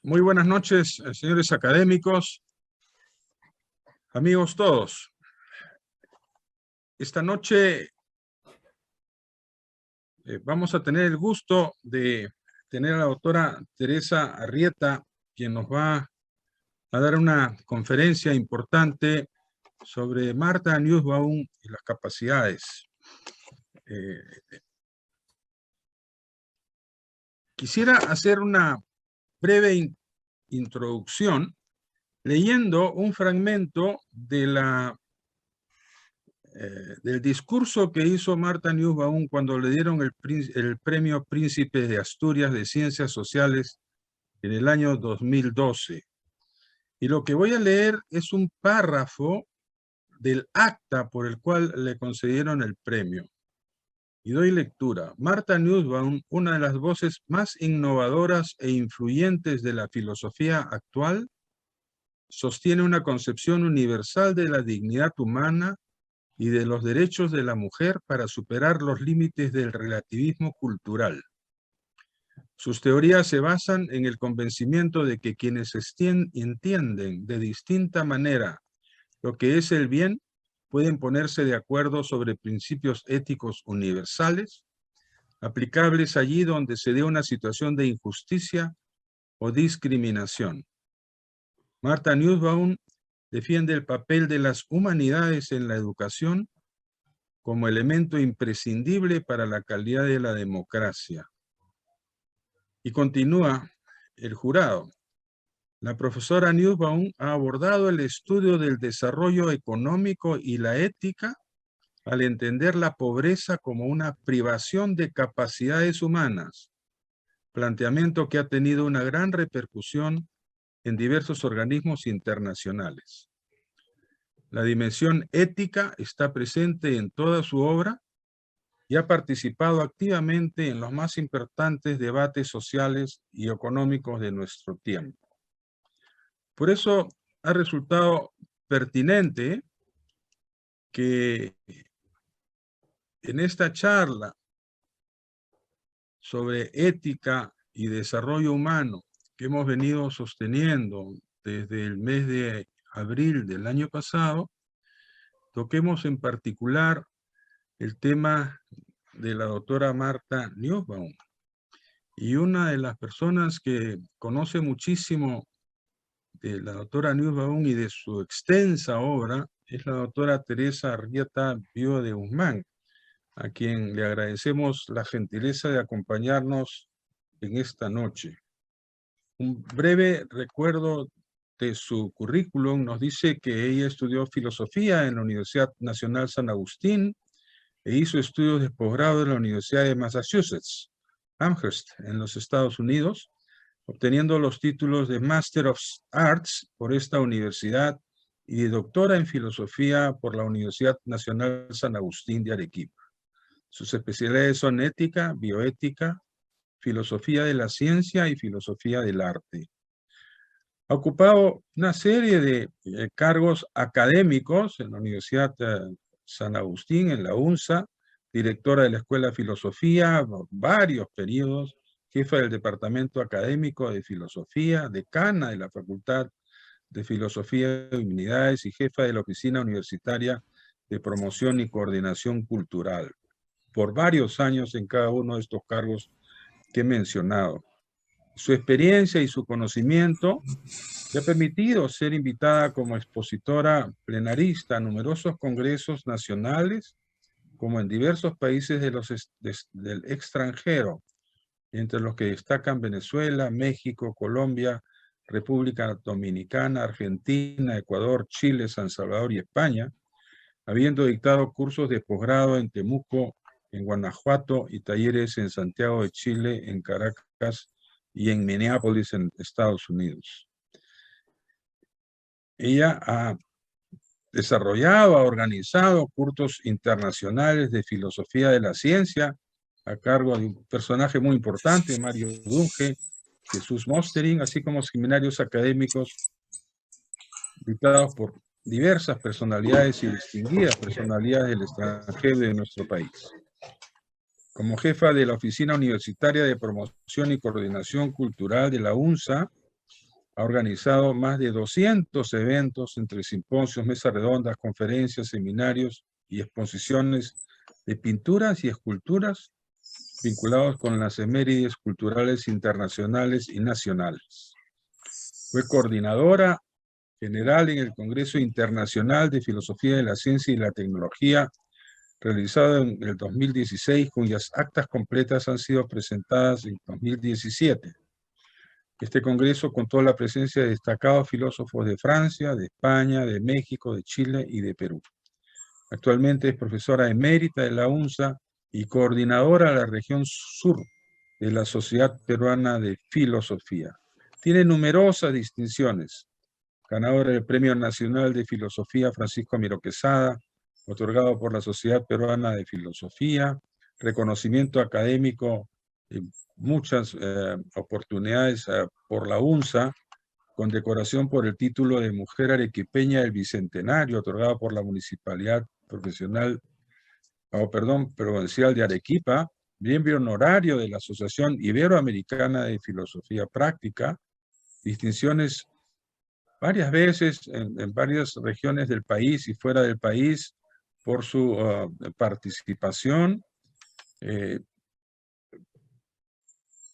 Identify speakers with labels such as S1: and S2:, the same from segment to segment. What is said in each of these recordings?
S1: Muy buenas noches, señores académicos, amigos todos. Esta noche vamos a tener el gusto de tener a la doctora Teresa Arrieta, quien nos va a dar una conferencia importante sobre Martha Nussbaum y las capacidades. Quisiera hacer una breve introducción leyendo un fragmento de del discurso que hizo Martha Nussbaum cuando le dieron el premio Príncipe de Asturias de Ciencias Sociales en el año 2012. Y lo que voy a leer es un párrafo del acta por el cual le concedieron el premio. Y doy lectura. Martha Nussbaum, una de las voces más innovadoras e influyentes de la filosofía actual, sostiene una concepción universal de la dignidad humana y de los derechos de la mujer para superar los límites del relativismo cultural. Sus teorías se basan en el convencimiento de que quienes entienden de distinta manera lo que es el bien pueden ponerse de acuerdo sobre principios éticos universales, aplicables allí donde se dé una situación de injusticia o discriminación. Martha Nussbaum defiende el papel de las humanidades en la educación como elemento imprescindible para la calidad de la democracia. Y continúa el jurado. La profesora Nussbaum ha abordado el estudio del desarrollo económico y la ética al entender la pobreza como una privación de capacidades humanas, planteamiento que ha tenido una gran repercusión en diversos organismos internacionales. La dimensión ética está presente en toda su obra y ha participado activamente en los más importantes debates sociales y económicos de nuestro tiempo. Por eso ha resultado pertinente que en esta charla sobre ética y desarrollo humano que hemos venido sosteniendo desde el mes de abril del año pasado, toquemos en particular el tema de la doctora Martha Nussbaum. Y una de las personas que conoce muchísimo de la doctora Nussbaum y de su extensa obra es la doctora Teresa Arrieta Pío de Guzmán, a quien le agradecemos la gentileza de acompañarnos en esta noche. Un breve recuerdo de su currículum nos dice que ella estudió filosofía en la Universidad Nacional San Agustín e hizo estudios de posgrado en la Universidad de Massachusetts, Amherst, en los Estados Unidos, obteniendo los títulos de Master of Arts por esta universidad y de doctora en filosofía por la Universidad Nacional San Agustín de Arequipa. Sus especialidades son ética, bioética, filosofía de la ciencia y filosofía del arte. Ha ocupado una serie de cargos académicos en la Universidad San Agustín, en la UNSA, directora de la Escuela de Filosofía, varios periodos, jefa del Departamento Académico de Filosofía, decana de la Facultad de Filosofía y Humanidades y jefa de la Oficina Universitaria de Promoción y Coordinación Cultural, por varios años en cada uno de estos cargos que he mencionado. Su experiencia y su conocimiento le ha permitido ser invitada como expositora plenarista a numerosos congresos nacionales, como en diversos países del extranjero, entre los que destacan Venezuela, México, Colombia, República Dominicana, Argentina, Ecuador, Chile, San Salvador y España, habiendo dictado cursos de posgrado en Temuco, en Guanajuato, y talleres en Santiago de Chile, en Caracas y en Minneapolis, en Estados Unidos. Ella ha desarrollado, ha organizado cursos internacionales de filosofía de la ciencia a cargo de un personaje muy importante, Mario Dunge, Jesús Mostering, así como seminarios académicos dictados por diversas personalidades y distinguidas personalidades del extranjero de nuestro país. Como jefa de la Oficina Universitaria de Promoción y Coordinación Cultural de la UNSA, Ha organizado más de 200 eventos entre simposios, mesas redondas, conferencias, seminarios y exposiciones de pinturas y esculturas vinculados con las efemérides culturales internacionales y nacionales. Fue coordinadora general en el Congreso Internacional de Filosofía de la Ciencia y la Tecnología, realizado en el 2016, cuyas actas completas han sido presentadas en 2017. Este congreso contó la presencia de destacados filósofos de Francia, de España, de México, de Chile y de Perú. Actualmente es profesora emérita de la UNSA y coordinadora de la región sur de la Sociedad Peruana de Filosofía. Tiene numerosas distinciones. Ganadora del Premio Nacional de Filosofía Francisco Miro Quesada, otorgado por la Sociedad Peruana de Filosofía, reconocimiento académico en muchas oportunidades por la UNSA, condecoración por el título de Mujer Arequipeña del Bicentenario, otorgado por la Municipalidad Provincial de Arequipa, miembro honorario de la Asociación Iberoamericana de Filosofía Práctica, distinciones varias veces en varias regiones del país y fuera del país por su participación.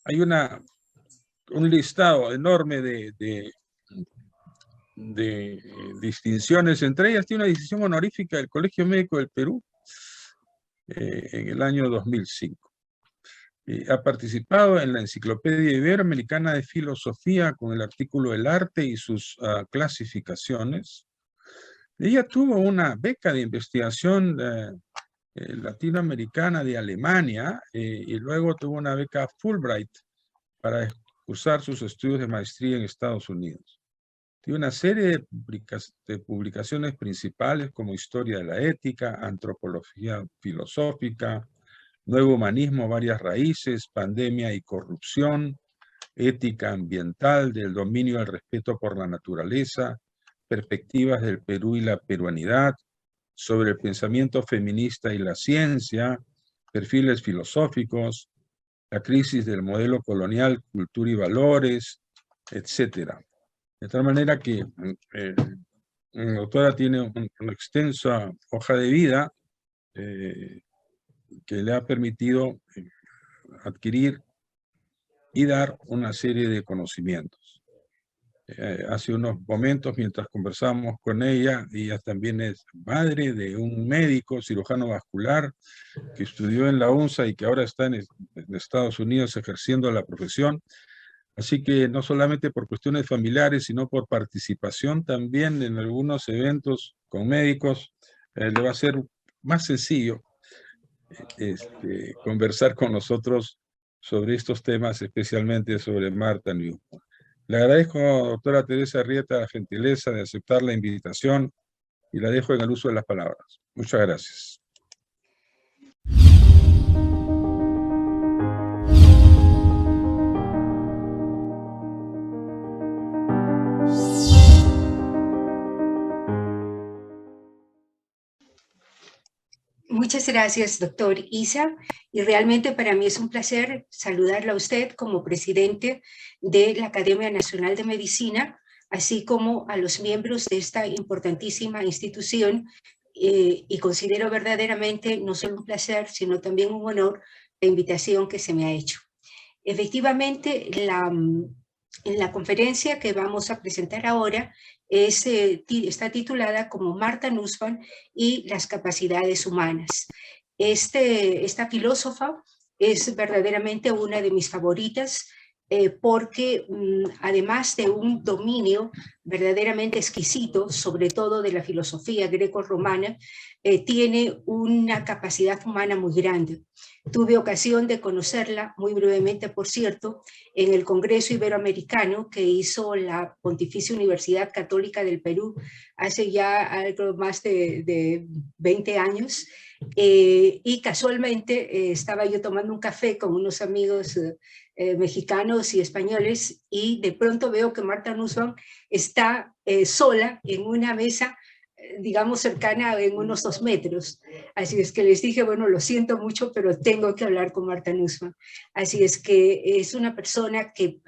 S1: Hay un listado enorme de distinciones, entre ellas tiene una distinción honorífica del Colegio Médico del Perú en el año 2005. Ha participado en la Enciclopedia Iberoamericana de Filosofía con el artículo El arte y sus clasificaciones. Ella tuvo una beca de investigación latinoamericana de Alemania y luego tuvo una beca Fulbright para cursar sus estudios de maestría en Estados Unidos. Tiene una serie de publicaciones principales como Historia de la Ética, Antropología Filosófica, Nuevo Humanismo, Varias Raíces, Pandemia y Corrupción, Ética Ambiental, del dominio al respeto por la naturaleza, Perspectivas del Perú y la peruanidad, sobre el pensamiento feminista y la ciencia, Perfiles filosóficos, La crisis del modelo colonial, cultura y valores, etc. De tal manera que la doctora tiene una extensa hoja de vida que le ha permitido adquirir y dar una serie de conocimientos. Hace unos momentos, mientras conversamos con ella también es madre de un médico cirujano vascular que estudió en la UNSA y que ahora está en Estados Unidos ejerciendo la profesión. Así que no solamente por cuestiones familiares, sino por participación también en algunos eventos con médicos, le va a ser más sencillo conversar con nosotros sobre estos temas, especialmente sobre Martha Nussbaum. Le agradezco, doctora Teresa Arrieta, la gentileza de aceptar la invitación y la dejo en el uso de las palabras. Muchas gracias.
S2: Muchas gracias, doctor Issa, y realmente para mí es un placer saludarla a usted como presidente de la Academia Nacional de Medicina, así como a los miembros de esta importantísima institución, y considero verdaderamente no solo un placer, sino también un honor la invitación que se me ha hecho. Efectivamente, en la conferencia que vamos a presentar ahora está titulada como Martha Nussbaum y las capacidades humanas. Esta filósofa es verdaderamente una de mis favoritas porque además de un dominio verdaderamente exquisito, sobre todo de la filosofía greco-romana, tiene una capacidad humana muy grande. Tuve ocasión de conocerla muy brevemente, por cierto, en el Congreso Iberoamericano que hizo la Pontificia Universidad Católica del Perú hace ya algo más de 20 años, y casualmente estaba yo tomando un café con unos amigos mexicanos y españoles y de pronto veo que Martha Nussbaum está sola en una mesa, digamos cercana en unos 2 metros. Así es que les dije, bueno, lo siento mucho, pero tengo que hablar con Martha Nussbaum. Así es que es una persona que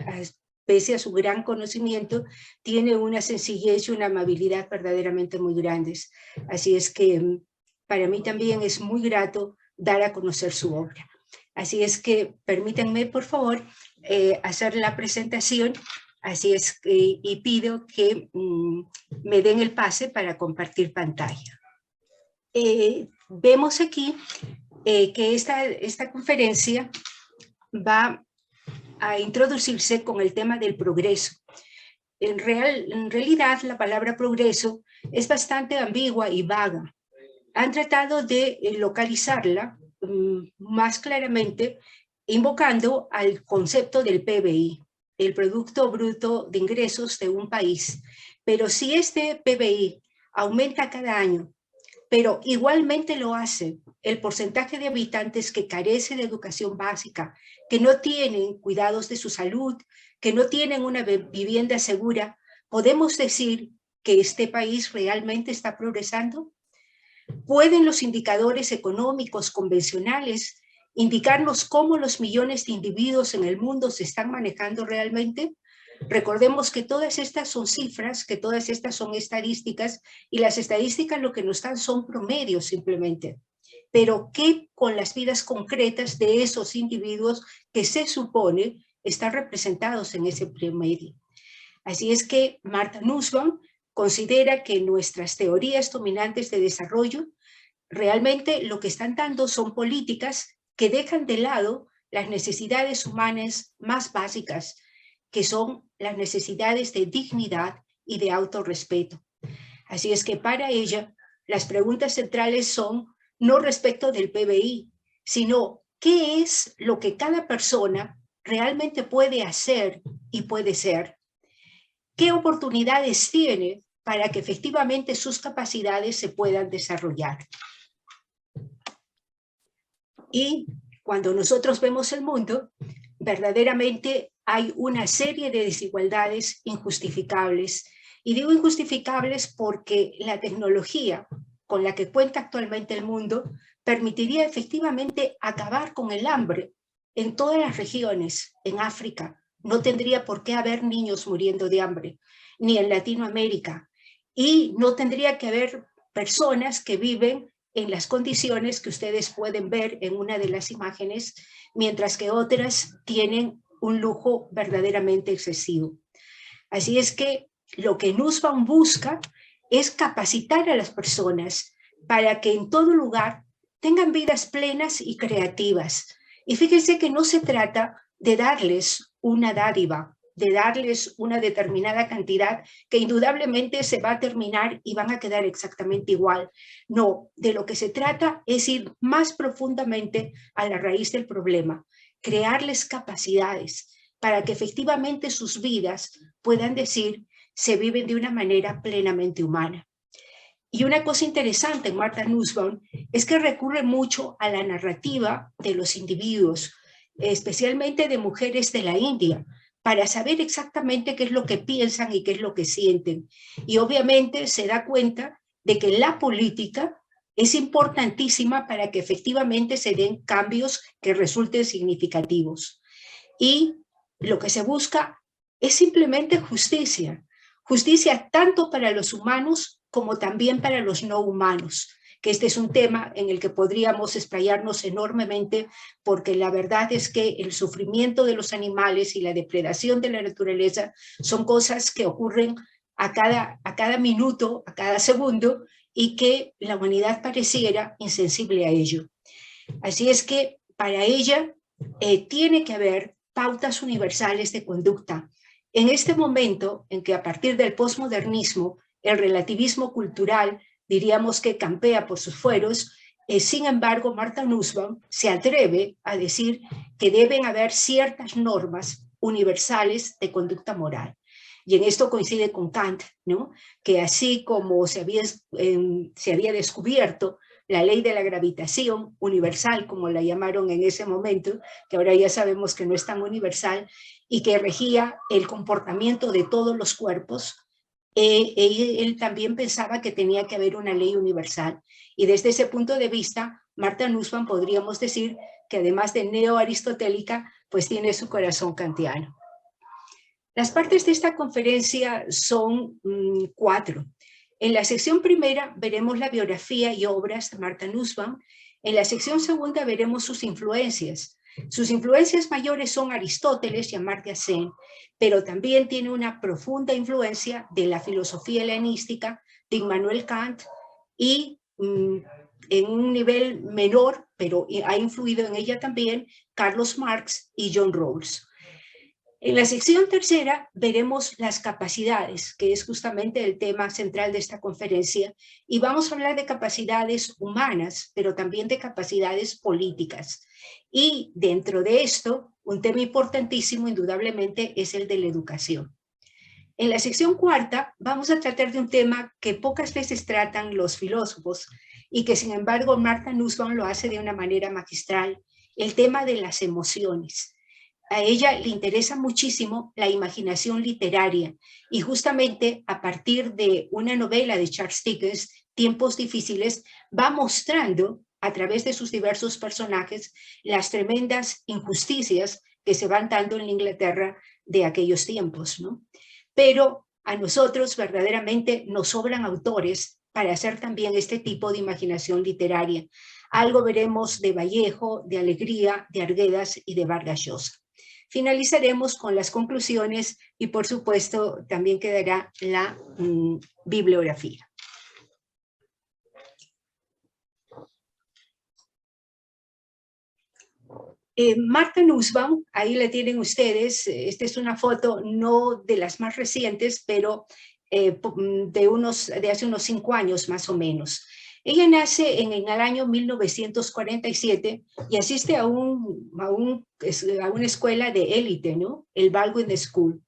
S2: pese a su gran conocimiento, tiene una sencillez y una amabilidad verdaderamente muy grandes. Así es que para mí también es muy grato dar a conocer su obra. Así es que permítanme, por favor, hacer la presentación. Así es que, y pido que me den el pase para compartir pantalla. Vemos aquí que esta conferencia va a introducirse con el tema del progreso. En realidad, la palabra progreso es bastante ambigua y vaga. Han tratado de localizarla más claramente invocando al concepto del PBI, el Producto Bruto de Ingresos de un país. Pero si este PBI aumenta cada año, pero igualmente lo hace el porcentaje de habitantes que carece de educación básica, que no tienen cuidados de su salud, que no tienen una vivienda segura, ¿podemos decir que este país realmente está progresando? ¿Pueden los indicadores económicos convencionales indicarnos cómo los millones de individuos en el mundo se están manejando realmente? Recordemos que todas estas son cifras, que todas estas son estadísticas, y las estadísticas lo que nos dan son promedios simplemente. Pero ¿qué con las vidas concretas de esos individuos que se supone están representados en ese promedio? Así es que Martha Nussbaum considera que nuestras teorías dominantes de desarrollo realmente lo que están dando son políticas que dejan de lado las necesidades humanas más básicas, que son las necesidades de dignidad y de autorrespeto. Así es que para ella, las preguntas centrales son no respecto del PBI, sino qué es lo que cada persona realmente puede hacer y puede ser. ¿Qué oportunidades tiene para que efectivamente sus capacidades se puedan desarrollar? Y cuando nosotros vemos el mundo, verdaderamente hay una serie de desigualdades injustificables. Y digo injustificables porque la tecnología con la que cuenta actualmente el mundo permitiría efectivamente acabar con el hambre en todas las regiones. En África no tendría por qué haber niños muriendo de hambre, ni en Latinoamérica. Y no tendría que haber personas que viven en las condiciones que ustedes pueden ver en una de las imágenes, mientras que otras tienen un lujo verdaderamente excesivo. Así es que lo que Nussbaum busca es capacitar a las personas para que en todo lugar tengan vidas plenas y creativas. Y fíjense que no se trata de darles una dádiva, de darles una determinada cantidad que indudablemente se va a terminar y van a quedar exactamente igual. No, de lo que se trata es ir más profundamente a la raíz del problema, crearles capacidades para que efectivamente sus vidas puedan decir se viven de una manera plenamente humana. Y una cosa interesante en Martha Nussbaum es que recurre mucho a la narrativa de los individuos, especialmente de mujeres de la India, para saber exactamente qué es lo que piensan y qué es lo que sienten. Y obviamente se da cuenta de que la política es importantísima para que efectivamente se den cambios que resulten significativos. Y lo que se busca es simplemente justicia. Justicia tanto para los humanos como también para los no humanos, que este es un tema en el que podríamos explayarnos enormemente, porque la verdad es que el sufrimiento de los animales y la depredación de la naturaleza son cosas que ocurren a cada minuto, a cada segundo, y que la humanidad pareciera insensible a ello. Así es que para ella tiene que haber pautas universales de conducta. En este momento en que a partir del posmodernismo el relativismo cultural diríamos que campea por sus fueros, sin embargo Martha Nussbaum se atreve a decir que deben haber ciertas normas universales de conducta moral. Y en esto coincide con Kant, ¿no? Que así como se había descubierto la ley de la gravitación universal, como la llamaron en ese momento, que ahora ya sabemos que no es tan universal, y que regía el comportamiento de todos los cuerpos, él también pensaba que tenía que haber una ley universal. Y desde ese punto de vista, Martha Nussbaum podríamos decir que además de neo-aristotélica, pues tiene su corazón kantiano. Las partes de esta conferencia son 4. En la sección primera veremos la biografía y obras de Martha Nussbaum. En la sección segunda veremos sus influencias. Sus influencias mayores son Aristóteles y Amartya Sen, pero también tiene una profunda influencia de la filosofía helenística de Immanuel Kant y en un nivel menor, pero ha influido en ella también Carlos Marx y John Rawls. En la sección tercera veremos las capacidades, que es justamente el tema central de esta conferencia, y vamos a hablar de capacidades humanas, pero también de capacidades políticas. Y dentro de esto, un tema importantísimo, indudablemente, es el de la educación. En la sección cuarta vamos a tratar de un tema que pocas veces tratan los filósofos y que sin embargo Martha Nussbaum lo hace de una manera magistral, el tema de las emociones. A ella le interesa muchísimo la imaginación literaria y justamente a partir de una novela de Charles Dickens, Tiempos difíciles, va mostrando a través de sus diversos personajes las tremendas injusticias que se van dando en la Inglaterra de aquellos tiempos, ¿no? Pero a nosotros verdaderamente nos sobran autores para hacer también este tipo de imaginación literaria. Algo veremos de Vallejo, de Alegría, de Arguedas y de Vargas Llosa. Finalizaremos con las conclusiones y por supuesto también quedará la bibliografía. Martha Nussbaum, ahí la tienen ustedes, esta es una foto no de las más recientes, pero de hace unos 5 años más o menos. Ella nace en el año 1947 y asiste a una escuela de élite, ¿no? El Baldwin School.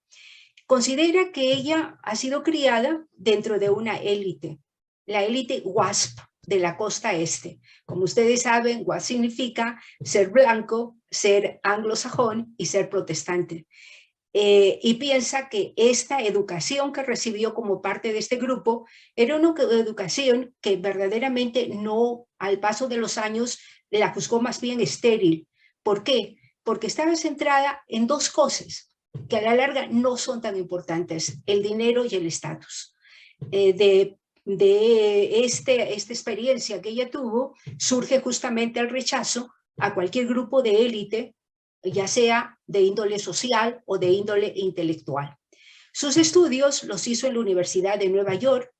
S2: Considera que ella ha sido criada dentro de una élite, la élite WASP de la costa este. Como ustedes saben, WASP significa ser blanco, ser anglosajón y ser protestante. Y piensa que esta educación que recibió como parte de este grupo era una educación que verdaderamente no, al paso de los años, la juzgó más bien estéril. ¿Por qué? Porque estaba centrada en 2 cosas que a la larga no son tan importantes, el dinero y el estatus. De esta experiencia que ella tuvo, surge justamente el rechazo a cualquier grupo de élite, ya sea de índole social o de índole intelectual. Sus estudios los hizo en la Universidad de Nueva York,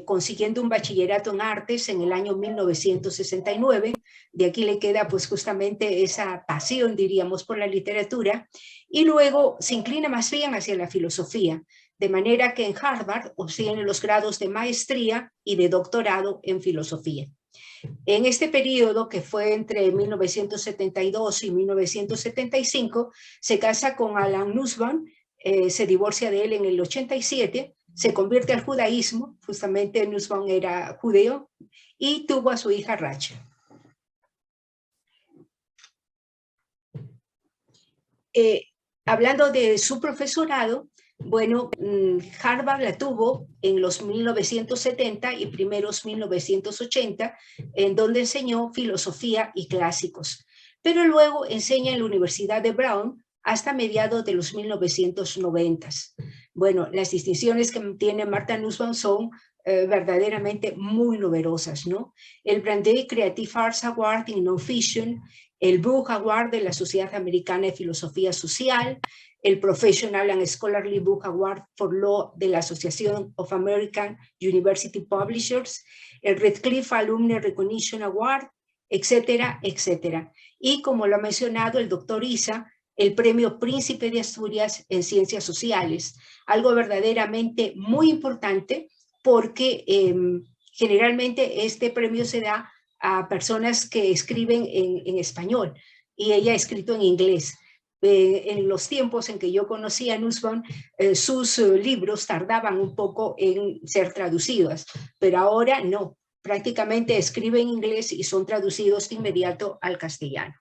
S2: consiguiendo un bachillerato en artes en el año 1969. De aquí le queda pues justamente esa pasión, diríamos, por la literatura, y luego se inclina más bien hacia la filosofía, de manera que en Harvard obtiene los grados de maestría y de doctorado en filosofía. En este periodo, que fue entre 1972 y 1975, se casa con Alan Nussbaum, se divorcia de él en el 87, se convierte al judaísmo, justamente Nussbaum era judeo, y tuvo a su hija Rachel. Hablando de su profesorado, bueno, Harvard la tuvo en los 1970 y primeros 1980, en donde enseñó filosofía y clásicos, pero luego enseña en la Universidad de Brown hasta mediados de los 1990. Bueno, las distinciones que tiene Martha Nussbaum son verdaderamente muy numerosas, ¿no? El Brandeis Creative Arts Award in Non-Fiction, el Book Award de la Sociedad Americana de Filosofía Social, el Professional and Scholarly Book Award for Law de la Association of American University Publishers, el Radcliffe Alumni Recognition Award, etcétera, etcétera. Y como lo ha mencionado el doctor Isa, el Premio Príncipe de Asturias en Ciencias Sociales, algo verdaderamente muy importante porque generalmente este premio se da a personas que escriben en español y ella ha escrito en inglés. En los tiempos en que yo conocí a Nussbaum, sus libros tardaban un poco en ser traducidos, pero ahora no, prácticamente escribe en inglés y son traducidos de inmediato al castellano.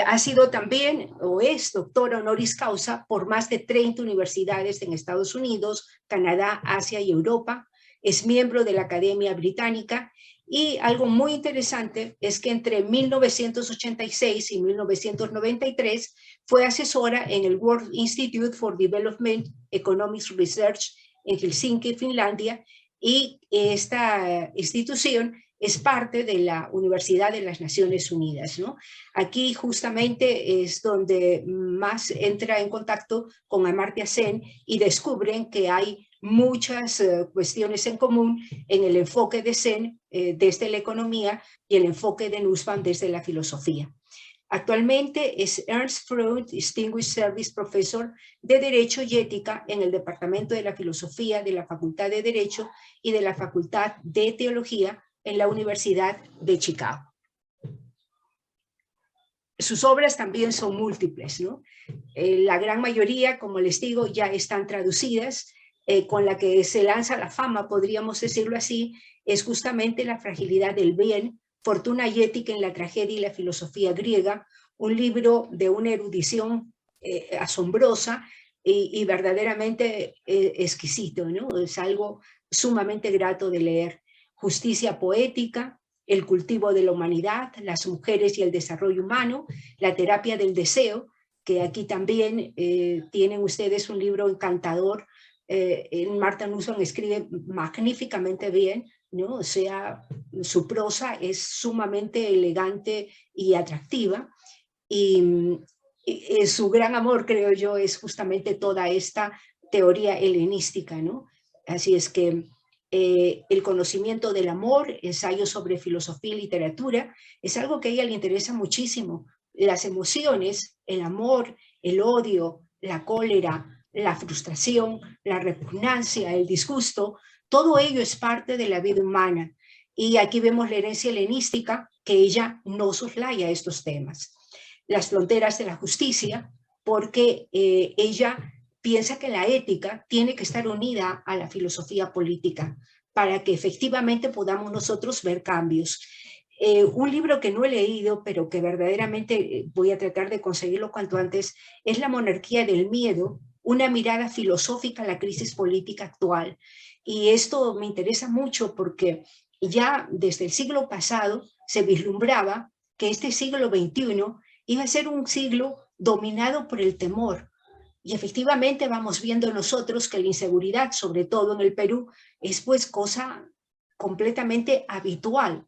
S2: Ha sido también, o es doctora honoris causa por más de 30 universidades en Estados Unidos, Canadá, Asia y Europa. Es miembro de la Academia Británica Y algo muy interesante es que entre 1986 y 1993 fue asesora en el World Institute for Development Economics Research en Helsinki, Finlandia, y esta institución es parte de la Universidad de las Naciones Unidas, ¿no? Aquí justamente es donde más entra en contacto con Amartya Sen y descubren que hay muchas cuestiones en común en el enfoque de Sen desde la economía y el enfoque de Nussbaum desde la filosofía. Actualmente es Ernst Freud Distinguished Service Professor de Derecho y Ética en el Departamento de la Filosofía de la Facultad de Derecho y de la Facultad de Teología en la Universidad de Chicago. Sus obras también son múltiples, ¿no? La gran mayoría, como les digo, ya están traducidas. Con la que se lanza la fama, podríamos decirlo así, es justamente La fragilidad del bien, Fortuna y ética en la tragedia y la filosofía griega, un libro de una erudición asombrosa y verdaderamente exquisito, ¿no? Es algo sumamente grato de leer. Justicia poética, El cultivo de la humanidad, Las mujeres y el desarrollo humano, La terapia del deseo, que aquí también tienen ustedes un libro encantador. Martha Nussbaum escribe magníficamente bien, ¿no? O sea, su prosa es sumamente elegante y atractiva, y su gran amor, creo yo, es justamente toda esta teoría helenística, ¿no? Así es que el conocimiento del amor, ensayos sobre filosofía y literatura, es algo que a ella le interesa muchísimo. Las emociones, el amor, el odio, la cólera, la frustración, la repugnancia, el disgusto, todo ello es parte de la vida humana. Y aquí vemos la herencia helenística, que ella no soslaya estos temas. Las fronteras de la justicia, porque ella piensa que la ética tiene que estar unida a la filosofía política para que efectivamente podamos nosotros ver cambios. Un libro que no he leído, pero que verdaderamente voy a tratar de conseguirlo cuanto antes, es La monarquía del miedo, una mirada filosófica a la crisis política actual. Y esto me interesa mucho porque ya desde el siglo pasado se vislumbraba que este siglo XXI iba a ser un siglo dominado por el temor. Y efectivamente vamos viendo nosotros que la inseguridad, sobre todo en el Perú, es pues cosa completamente habitual.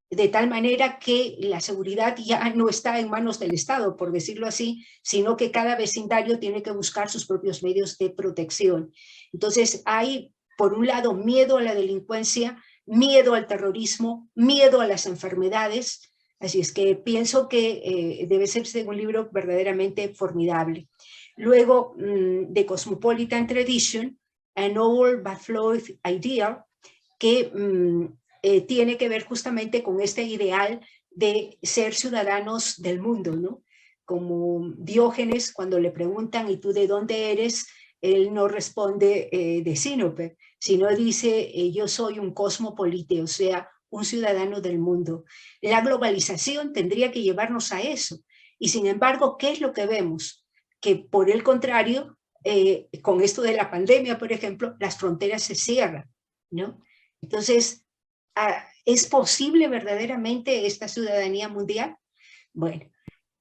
S2: De tal manera que la seguridad ya no está en manos del Estado, por decirlo así, sino que cada vecindario tiene que buscar sus propios medios de protección. Entonces hay, por un lado, miedo a la delincuencia, miedo al terrorismo, miedo a las enfermedades. Así es que pienso que debe ser un libro verdaderamente formidable. Luego, The Cosmopolitan Tradition, A Novel but Flawed Idea, que tiene que ver justamente con este ideal de ser ciudadanos del mundo, ¿no? Como Diógenes, cuando le preguntan, ¿y tú de dónde eres?, él no responde de Sinope, sino dice, yo soy un cosmopolite, o sea, un ciudadano del mundo. La globalización tendría que llevarnos a eso. Y sin embargo, ¿qué es lo que vemos? Que por el contrario, con esto de la pandemia, por ejemplo, las fronteras se cierran, ¿no? Entonces, ¿es posible verdaderamente esta ciudadanía mundial? Bueno,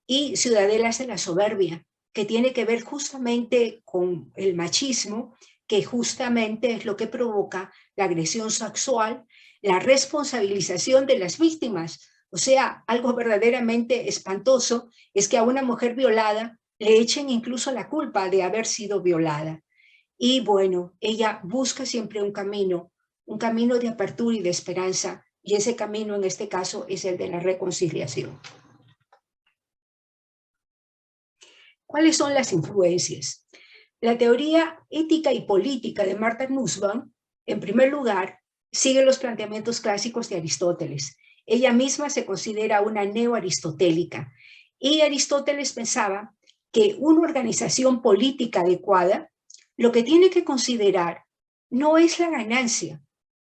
S2: y Ciudadelas de la soberbia, que tiene que ver justamente con el machismo, que justamente es lo que provoca la agresión sexual, la responsabilización de las víctimas. O sea, algo verdaderamente espantoso es que a una mujer violada le echen incluso la culpa de haber sido violada. Y bueno, ella busca siempre un camino de apertura y de esperanza, y ese camino en este caso es el de la reconciliación. ¿Cuáles son las influencias? La teoría ética y política de Martha Nussbaum, en primer lugar, sigue los planteamientos clásicos de Aristóteles. Ella misma se considera una neoaristotélica, y Aristóteles pensaba que una organización política adecuada lo que tiene que considerar no es la ganancia,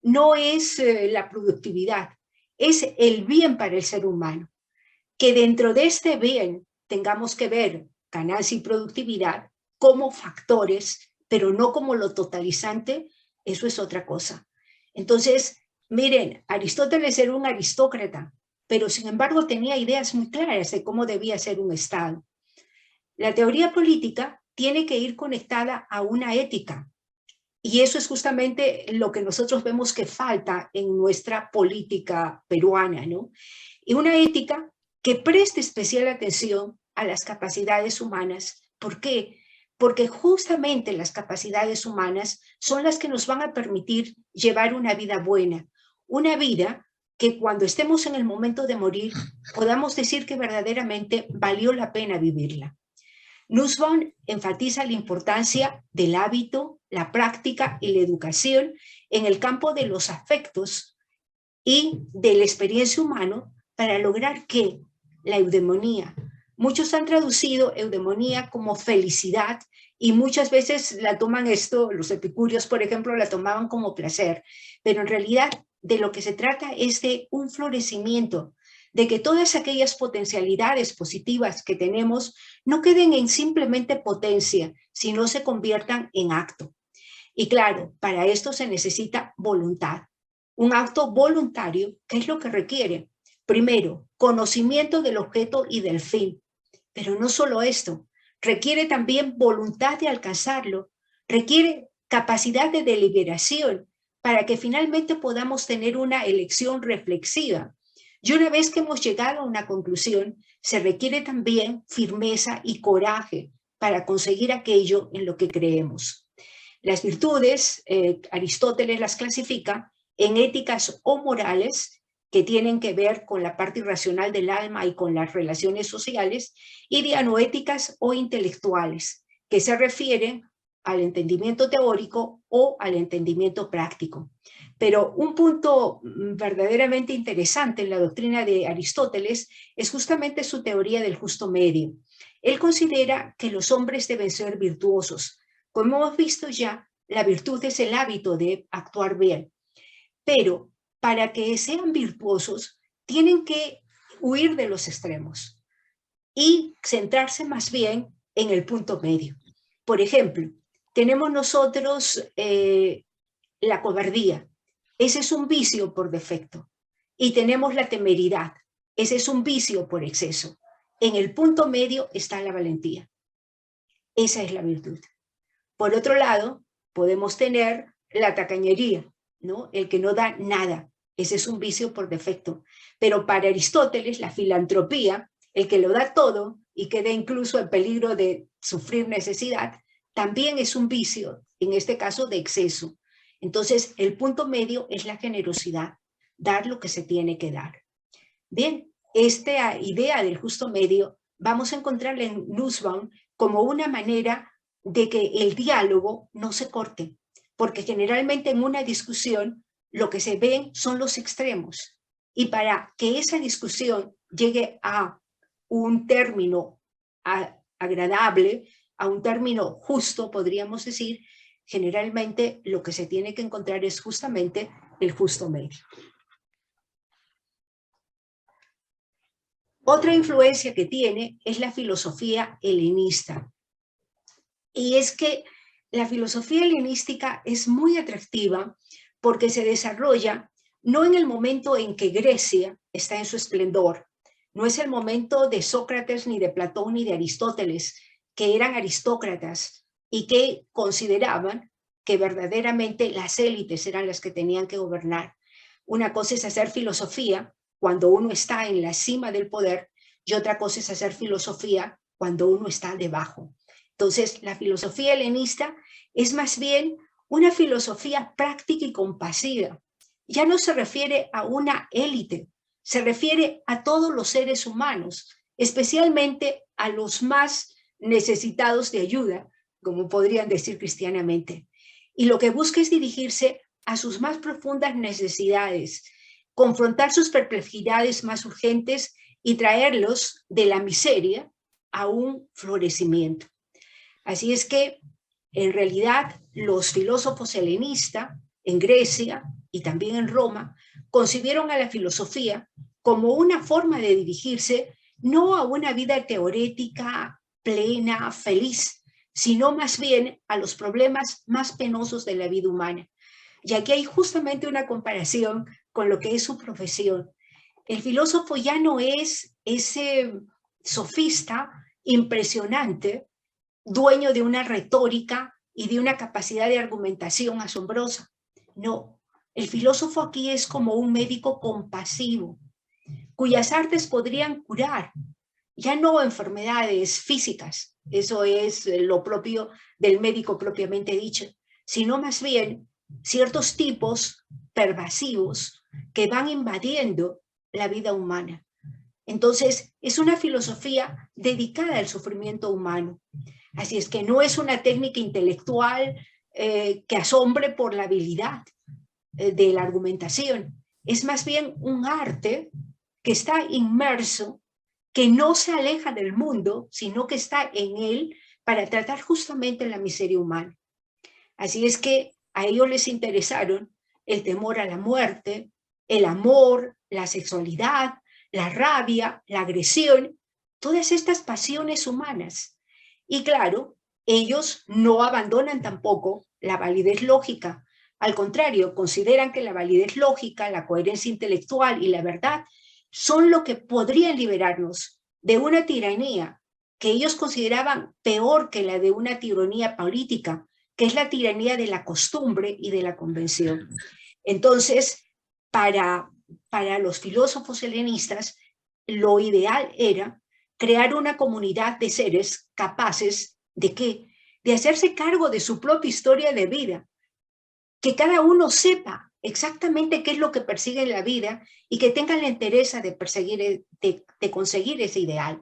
S2: no es la productividad, es el bien para el ser humano. Que dentro de este bien tengamos que ver ganancia y productividad como factores, pero no como lo totalizante, eso es otra cosa. Entonces, Miren, Aristóteles era un aristócrata, pero sin embargo tenía ideas muy claras de cómo debía ser un Estado. La teoría política tiene que ir conectada a una ética, y eso es justamente lo que nosotros vemos que falta en nuestra política peruana, ¿no? Y una ética que preste especial atención a las capacidades humanas. ¿Por qué? Porque justamente las capacidades humanas son las que nos van a permitir llevar una vida buena, una vida que cuando estemos en el momento de morir podamos decir que verdaderamente valió la pena vivirla. Nussbaum enfatiza la importancia del hábito, la práctica y la educación en el campo de los afectos y de la experiencia humana para lograr que la eudemonía, muchos han traducido eudemonía como felicidad y muchas veces la toman esto, los epicúreos por ejemplo la tomaban como placer, pero en realidad de lo que se trata es de un florecimiento, de que todas aquellas potencialidades positivas que tenemos no queden en simplemente potencia, sino se conviertan en acto. Y claro, para esto se necesita voluntad. Un acto voluntario, ¿qué es lo que requiere? Primero, conocimiento del objeto y del fin. Pero no solo esto, requiere también voluntad de alcanzarlo, requiere capacidad de deliberación para que finalmente podamos tener una elección reflexiva. Y una vez que hemos llegado a una conclusión, se requiere también firmeza y coraje para conseguir aquello en lo que creemos. Las virtudes, Aristóteles las clasifica en éticas o morales que tienen que ver con la parte irracional del alma y con las relaciones sociales, y dianoéticas o intelectuales, que se refieren al entendimiento teórico o al entendimiento práctico. Pero un punto verdaderamente interesante en la doctrina de Aristóteles es justamente su teoría del justo medio. Él considera que los hombres deben ser virtuosos. Como hemos visto ya, la virtud es el hábito de actuar bien. Pero para que sean virtuosos, tienen que huir de los extremos y centrarse más bien en el punto medio. Por ejemplo, tenemos nosotros la cobardía. Ese es un vicio por defecto. Y tenemos la temeridad. Ese es un vicio por exceso. En el punto medio está la valentía. Esa es la virtud. Por otro lado, podemos tener la tacañería, ¿no? El que no da nada. Ese es un vicio por defecto. Pero para Aristóteles, la filantropía, el que lo da todo y queda incluso en peligro de sufrir necesidad, también es un vicio, en este caso de exceso. Entonces, el punto medio es la generosidad, dar lo que se tiene que dar. Bien, esta idea del justo medio vamos a encontrarla en Nussbaum como una manera de que el diálogo no se corte, porque generalmente en una discusión lo que se ven son los extremos, y para que esa discusión llegue a un término agradable, a un término justo, podríamos decir, generalmente lo que se tiene que encontrar es justamente el justo medio. Otra influencia que tiene es la filosofía helenista. Y es que la filosofía helenística es muy atractiva porque se desarrolla no en el momento en que Grecia está en su esplendor, no es el momento de Sócrates, ni de Platón, ni de Aristóteles, que eran aristócratas y que consideraban que verdaderamente las élites eran las que tenían que gobernar. Una cosa es hacer filosofía cuando uno está en la cima del poder, y otra cosa es hacer filosofía cuando uno está debajo. Entonces, la filosofía helenista es más bien una filosofía práctica y compasiva. Ya no se refiere a una élite, se refiere a todos los seres humanos, especialmente a los más necesitados de ayuda, como podrían decir cristianamente. Y lo que busca es dirigirse a sus más profundas necesidades, confrontar sus perplejidades más urgentes y traerlos de la miseria a un florecimiento. Así es que, en realidad, los filósofos helenistas en Grecia y también en Roma concibieron a la filosofía como una forma de dirigirse no a una vida teórica plena, feliz, sino más bien a los problemas más penosos de la vida humana. y aquí hay justamente una comparación con lo que es su profesión. El filósofo ya no es ese sofista impresionante, dueño de una retórica y de una capacidad de argumentación asombrosa. No, el filósofo aquí es como un médico compasivo, cuyas artes podrían curar, ya no enfermedades físicas, eso es lo propio del médico propiamente dicho, sino más bien ciertos tipos pervasivos que van invadiendo la vida humana. Entonces, es una filosofía dedicada al sufrimiento humano. Así es que no es una técnica intelectual que asombre por la habilidad de la argumentación. Es más bien un arte que está inmerso, que no se aleja del mundo, sino que está en él para tratar justamente la miseria humana. Así es que a ellos les interesaron el temor a la muerte, el amor, la sexualidad, la rabia, la agresión, todas estas pasiones humanas. Y claro, ellos no abandonan tampoco la validez lógica. Al contrario, consideran que la validez lógica, la coherencia intelectual y la verdad son lo que podrían liberarnos de una tiranía que ellos consideraban peor que la de una tiranía política, que es la tiranía de la costumbre y de la convención. Entonces, para los filósofos helenistas, lo ideal era crear una comunidad de seres capaces ¿de qué? De hacerse cargo de su propia historia de vida, que cada uno sepa exactamente qué es lo que persigue en la vida y que tenga la entereza de perseguir, de conseguir ese ideal,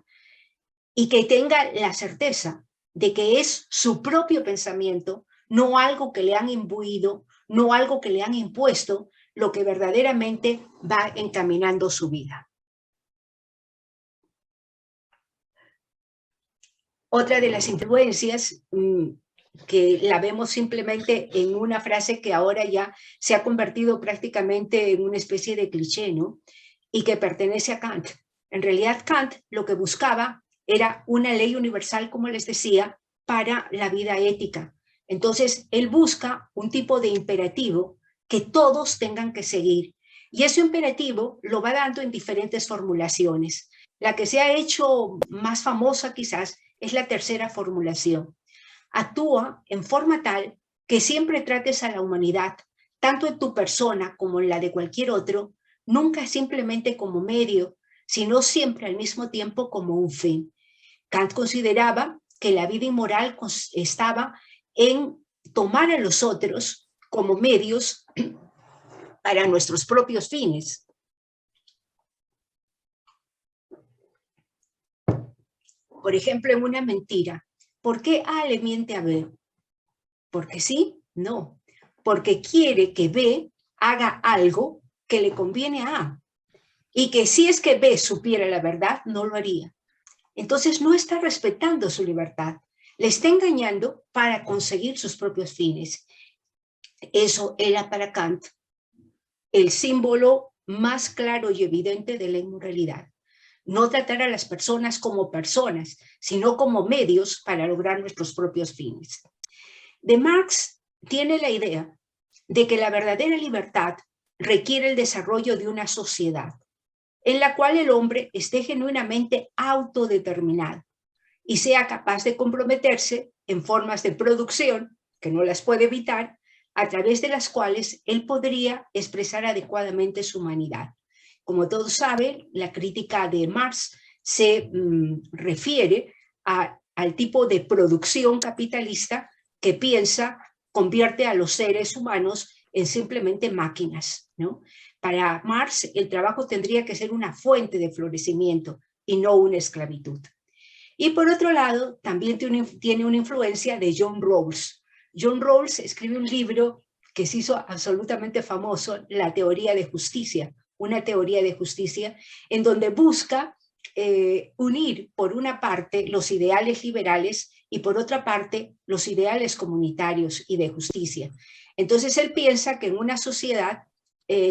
S2: y que tenga la certeza de que es su propio pensamiento, no algo que le han imbuido, no algo que le han impuesto, lo que verdaderamente va encaminando su vida. Otra de las influencias que la vemos simplemente en una frase que ahora ya se ha convertido prácticamente en una especie de cliché, ¿no? Y que pertenece a Kant. En realidad Kant lo que buscaba era una ley universal, como les decía, para la vida ética. Entonces, él busca un tipo de imperativo que todos tengan que seguir. Y ese imperativo lo va dando en diferentes formulaciones. La que se ha hecho más famosa quizás es la tercera formulación. Actúa en forma tal que siempre trates a la humanidad, tanto en tu persona como en la de cualquier otro, nunca simplemente como medio, sino siempre al mismo tiempo como un fin. Kant consideraba que la vida inmoral estaba en tomar a los otros como medios para nuestros propios fines. Por ejemplo, en una mentira. ¿Por qué A le miente a B? ¿Porque sí? No. Porque quiere que B haga algo que le conviene a A. Y que si es que B supiera la verdad, no lo haría. Entonces no está respetando su libertad. Le está engañando para conseguir sus propios fines. Eso era para Kant el símbolo más claro y evidente de la inmoralidad. No tratar a las personas como personas, sino como medios para lograr nuestros propios fines. De Marx tiene la idea de que la verdadera libertad requiere el desarrollo de una sociedad en la cual el hombre esté genuinamente autodeterminado y sea capaz de comprometerse en formas de producción, que no las puede evitar, a través de las cuales él podría expresar adecuadamente su humanidad. Como todos saben, la crítica de Marx se refiere al tipo de producción capitalista que piensa, convierte a los seres humanos en simplemente máquinas, ¿no? Para Marx, el trabajo tendría que ser una fuente de florecimiento y no una esclavitud. Y por otro lado, también tiene una influencia de John Rawls. John Rawls escribe un libro que se hizo absolutamente famoso, La teoría de justicia, una teoría de justicia, en donde busca unir por una parte los ideales liberales y por otra parte los ideales comunitarios y de justicia. Entonces él piensa que en una sociedad,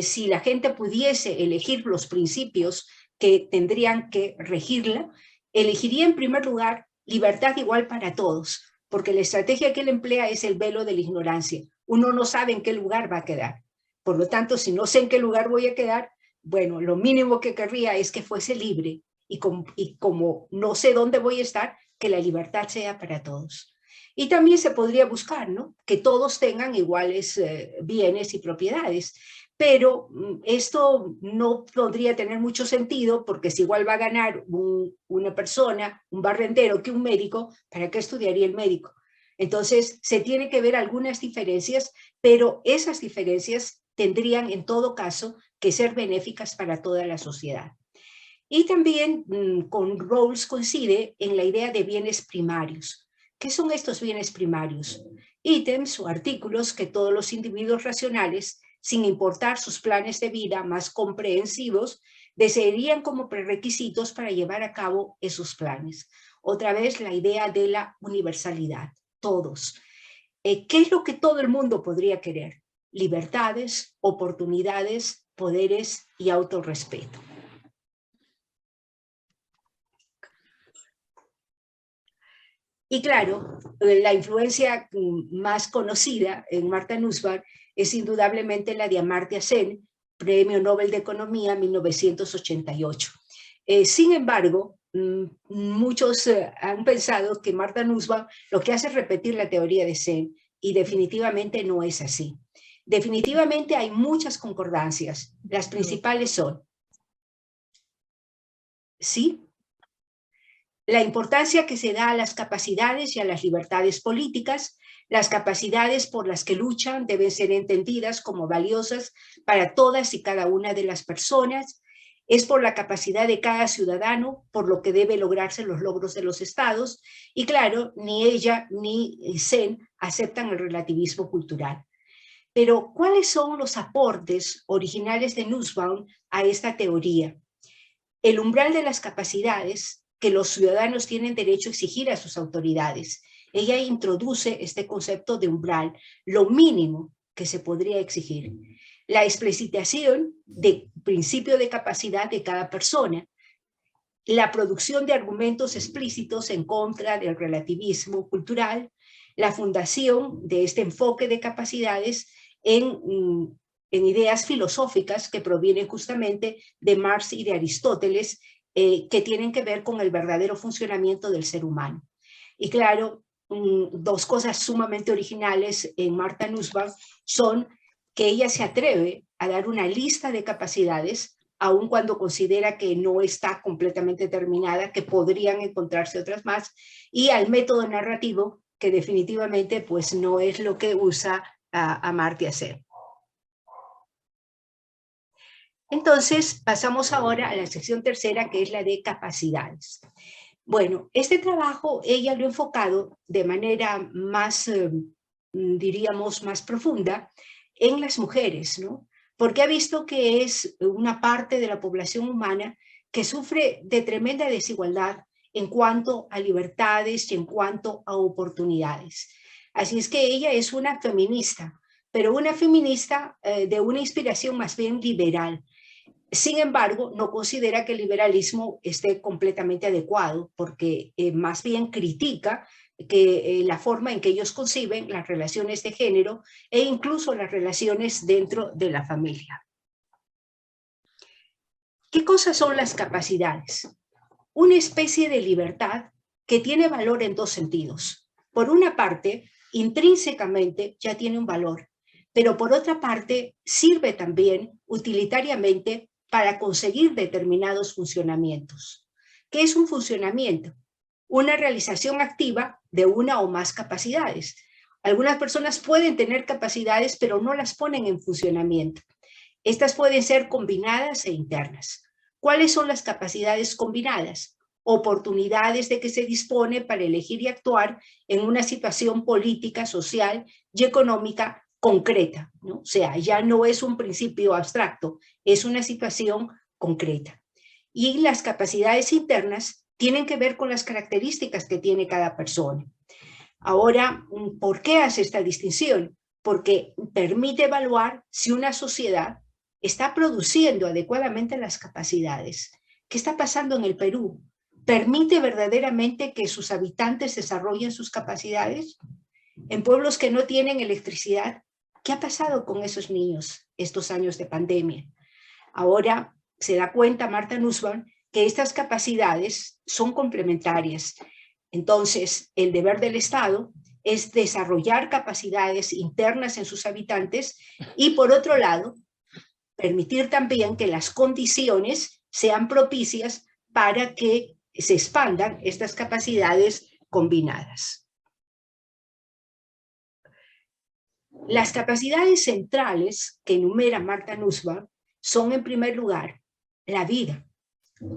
S2: si la gente pudiese elegir los principios que tendrían que regirla, elegiría en primer lugar libertad igual para todos, porque la estrategia que él emplea es el velo de la ignorancia. Uno no sabe en qué lugar va a quedar. Por lo tanto, si no sé en qué lugar voy a quedar, bueno, lo mínimo que querría es que fuese libre y como no sé dónde voy a estar, que la libertad sea para todos. Y también se podría buscar, ¿no?, que todos tengan iguales bienes y propiedades. Pero esto no podría tener mucho sentido porque si igual va a ganar una persona, un barrendero, que un médico, ¿para qué estudiaría el médico? Entonces se tiene que ver algunas diferencias, pero esas diferencias tendrían en todo caso que ser benéficas para toda la sociedad. Y también con Rawls coincide en la idea de bienes primarios. ¿Qué son estos bienes primarios? Ítems o artículos que todos los individuos racionales, sin importar sus planes de vida más comprensivos, desearían como prerequisitos para llevar a cabo esos planes. Otra vez la idea de la universalidad, todos. ¿Qué es lo que todo el mundo podría querer? Libertades, oportunidades, poderes y autorrespeto. Y claro, la influencia más conocida en Martha Nussbaum es indudablemente la de Amartya Sen, Premio Nobel de Economía 1988. Sin embargo, muchos han pensado que Martha Nussbaum lo que hace es repetir la teoría de Sen, y definitivamente no es así. Definitivamente hay muchas concordancias. Las principales son, ¿sí?, la importancia que se da a las capacidades y a las libertades políticas. Las capacidades por las que luchan deben ser entendidas como valiosas para todas y cada una de las personas. Es por la capacidad de cada ciudadano, por lo que debe lograrse los logros de los estados. Y claro, ni ella ni Sen aceptan el relativismo cultural. Pero, ¿cuáles son los aportes originales de Nussbaum a esta teoría? El umbral de las capacidades que los ciudadanos tienen derecho a exigir a sus autoridades. Ella introduce este concepto de umbral, lo mínimo que se podría exigir. La explicitación del principio de capacidad de cada persona. La producción de argumentos explícitos en contra del relativismo cultural. La fundación de este enfoque de capacidades en ideas filosóficas que provienen justamente de Marx y de Aristóteles, que tienen que ver con el verdadero funcionamiento del ser humano. Y claro, dos cosas sumamente originales en Martha Nussbaum son que ella se atreve a dar una lista de capacidades, aun cuando considera que no está completamente terminada, que podrían encontrarse otras más, y al método narrativo, que definitivamente pues no es lo que usa Amartya Sen. Entonces, pasamos ahora a la sección tercera, que es la de capacidades. Bueno, este trabajo ella lo ha enfocado de manera más, diríamos, más profunda en las mujeres, ¿no? Porque ha visto que es una parte de la población humana que sufre de tremenda desigualdad en cuanto a libertades y en cuanto a oportunidades. Así es que ella es una feminista, pero una feminista de una inspiración más bien liberal. Sin embargo, no considera que el liberalismo esté completamente adecuado, porque más bien critica que la forma en que ellos conciben las relaciones de género e incluso las relaciones dentro de la familia. ¿Qué cosas son las capacidades? Una especie de libertad que tiene valor en dos sentidos. Por una parte, intrínsecamente ya tiene un valor, pero por otra parte sirve también utilitariamente para conseguir determinados funcionamientos. ¿Qué es un funcionamiento? Una realización activa de una o más capacidades. Algunas personas pueden tener capacidades, pero no las ponen en funcionamiento. Estas pueden ser combinadas e internas. ¿Cuáles son las capacidades combinadas? Oportunidades de que se dispone para elegir y actuar en una situación política, social y económica concreta, ¿no? O sea, ya no es un principio abstracto, es una situación concreta. Y las capacidades internas tienen que ver con las características que tiene cada persona. Ahora, ¿por qué hace esta distinción? Porque permite evaluar si una sociedad está produciendo adecuadamente las capacidades. ¿Qué está pasando en el Perú? permite verdaderamente que sus habitantes desarrollen sus capacidades. En pueblos que no tienen electricidad, ¿qué ha pasado con esos niños estos años de pandemia? Ahora se da cuenta Marta Nussbaum que estas capacidades son complementarias. Entonces, el deber del Estado es desarrollar capacidades internas en sus habitantes y, por otro lado, permitir también que las condiciones sean propicias para que se expandan estas capacidades combinadas. Las capacidades centrales que enumera Marta Nussbaum son, en primer lugar, la vida.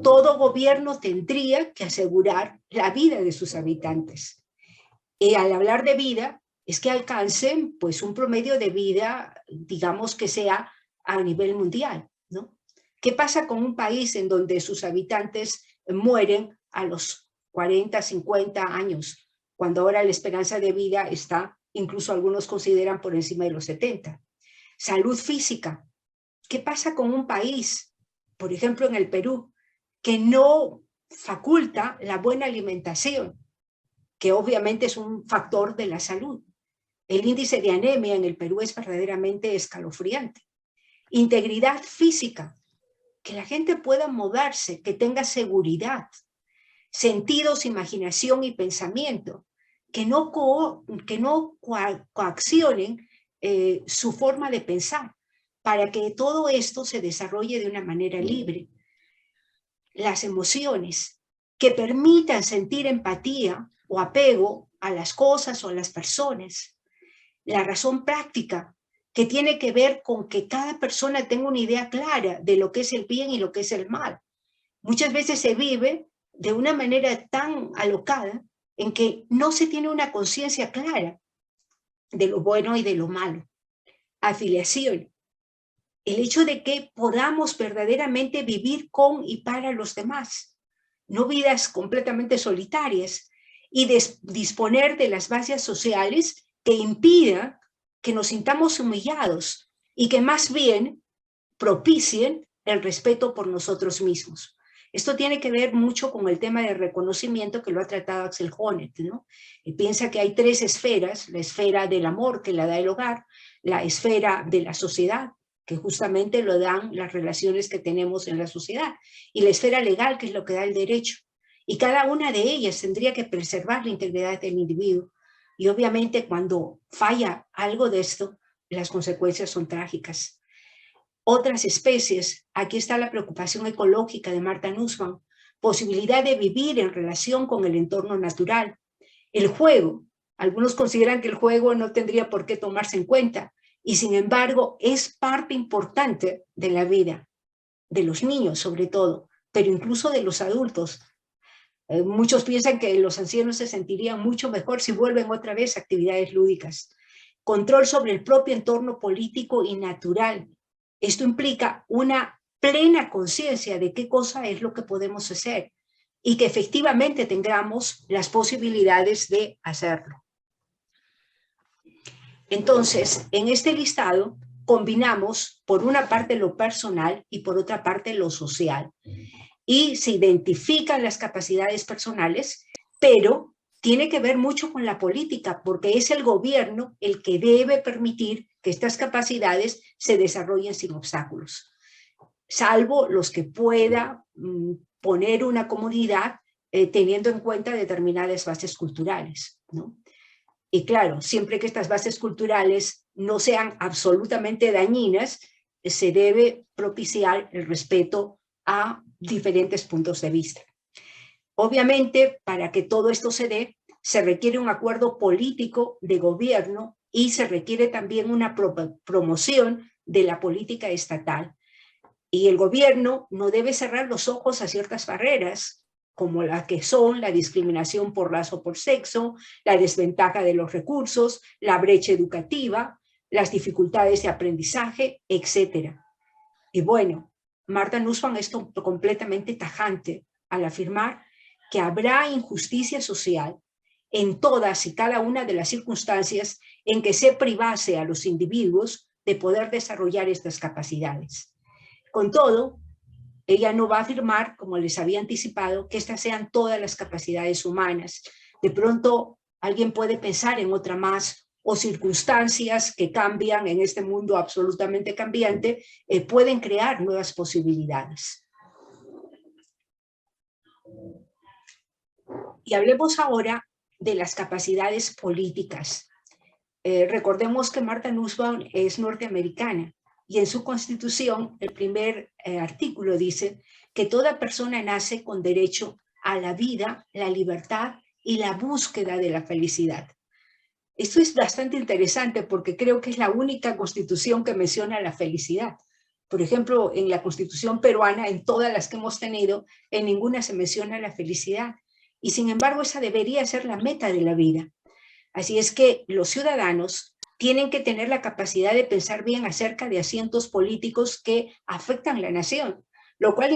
S2: Todo gobierno tendría que asegurar la vida de sus habitantes. Y al hablar de vida, es que alcancen pues, un promedio de vida, digamos, que sea a nivel mundial, ¿no? ¿Qué pasa con un país en donde sus habitantes mueren a los 40, 50 años, cuando ahora la esperanza de vida está, incluso algunos consideran, por encima de los 70? Salud física. ¿Qué pasa con un país, por ejemplo en el Perú, que no faculta la buena alimentación, que obviamente es un factor de la salud? El índice de anemia en el Perú es verdaderamente escalofriante. Integridad física, que la gente pueda moverse, que tenga seguridad, sentidos, imaginación y pensamiento, que no coaccionen su forma de pensar, para que todo esto se desarrolle de una manera libre. Las emociones, que permitan sentir empatía o apego a las cosas o a las personas. La razón práctica, que tiene que ver con que cada persona tenga una idea clara de lo que es el bien y lo que es el mal. Muchas veces se vive de una manera tan alocada en que no se tiene una conciencia clara de lo bueno y de lo malo. Afiliación, el hecho de que podamos verdaderamente vivir con y para los demás, no vidas completamente solitarias, y disponer de las bases sociales que impidan que nos sintamos humillados y que más bien propicien el respeto por nosotros mismos. Esto tiene que ver mucho con el tema de reconocimiento que lo ha tratado Axel Honneth, ¿no? Y piensa que hay tres esferas: la esfera del amor, que la da el hogar; la esfera de la sociedad, que justamente lo dan las relaciones que tenemos en la sociedad; y la esfera legal, que es lo que da el derecho. Y cada una de ellas tendría que preservar la integridad del individuo. Y obviamente cuando falla algo de esto, las consecuencias son trágicas. Otras especies, aquí está la preocupación ecológica de Marta Nussbaum, posibilidad de vivir en relación con el entorno natural. El juego, algunos consideran que el juego no tendría por qué tomarse en cuenta, y sin embargo es parte importante de la vida, de los niños sobre todo, pero incluso de los adultos. Muchos piensan que los ancianos se sentirían mucho mejor si vuelven otra vez a actividades lúdicas. Control sobre el propio entorno político y natural. Esto implica una plena conciencia de qué cosa es lo que podemos hacer y que efectivamente tengamos las posibilidades de hacerlo. Entonces, en este listado combinamos por una parte lo personal y por otra parte lo social. Y se identifican las capacidades personales, pero tiene que ver mucho con la política, porque es el gobierno el que debe permitir que estas capacidades se desarrollen sin obstáculos, salvo los que pueda poner una comunidad teniendo en cuenta determinadas bases culturales, ¿no? Y claro, siempre que estas bases culturales no sean absolutamente dañinas, se debe propiciar el respeto a diferentes puntos de vista. Obviamente, para que todo esto se dé, se requiere un acuerdo político de gobierno y se requiere también una promoción de la política estatal. Y el gobierno no debe cerrar los ojos a ciertas barreras, como las que son la discriminación por raza o por sexo, la desventaja de los recursos, la brecha educativa, las dificultades de aprendizaje, etc. Y bueno, Marta Nussbaum es completamente tajante al afirmar que habrá injusticia social en todas y cada una de las circunstancias en que se privase a los individuos de poder desarrollar estas capacidades. Con todo, ella no va a afirmar, como les había anticipado, que estas sean todas las capacidades humanas. De pronto alguien puede pensar en otra más, o circunstancias que cambian en este mundo absolutamente cambiante, pueden crear nuevas posibilidades. Y hablemos ahora de las capacidades políticas. Recordemos que Martha Nussbaum es norteamericana y en su constitución el primer artículo dice que toda persona nace con derecho a la vida, la libertad y la búsqueda de la felicidad. Esto es bastante interesante porque creo que es la única constitución que menciona la felicidad. Por ejemplo, en la constitución peruana, en todas las que hemos tenido, en ninguna se menciona la felicidad. Y sin embargo, esa debería ser la meta de la vida. Así es que los ciudadanos tienen que tener la capacidad de pensar bien acerca de asuntos políticos que afectan la nación, lo cual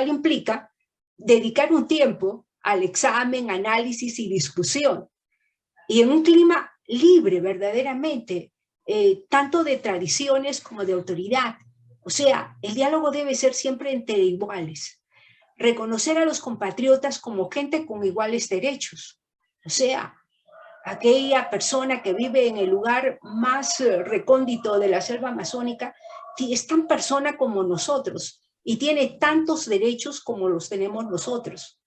S2: implica dedicar un tiempo al examen, análisis y discusión. Y en un clima libre, verdaderamente, tanto de tradiciones como de autoridad. O sea, el diálogo debe ser siempre entre iguales. Reconocer a los compatriotas como gente con iguales derechos. O sea, aquella persona que vive en el lugar más recóndito de la selva amazónica es tan persona como nosotros y tiene tantos derechos como los tenemos nosotros.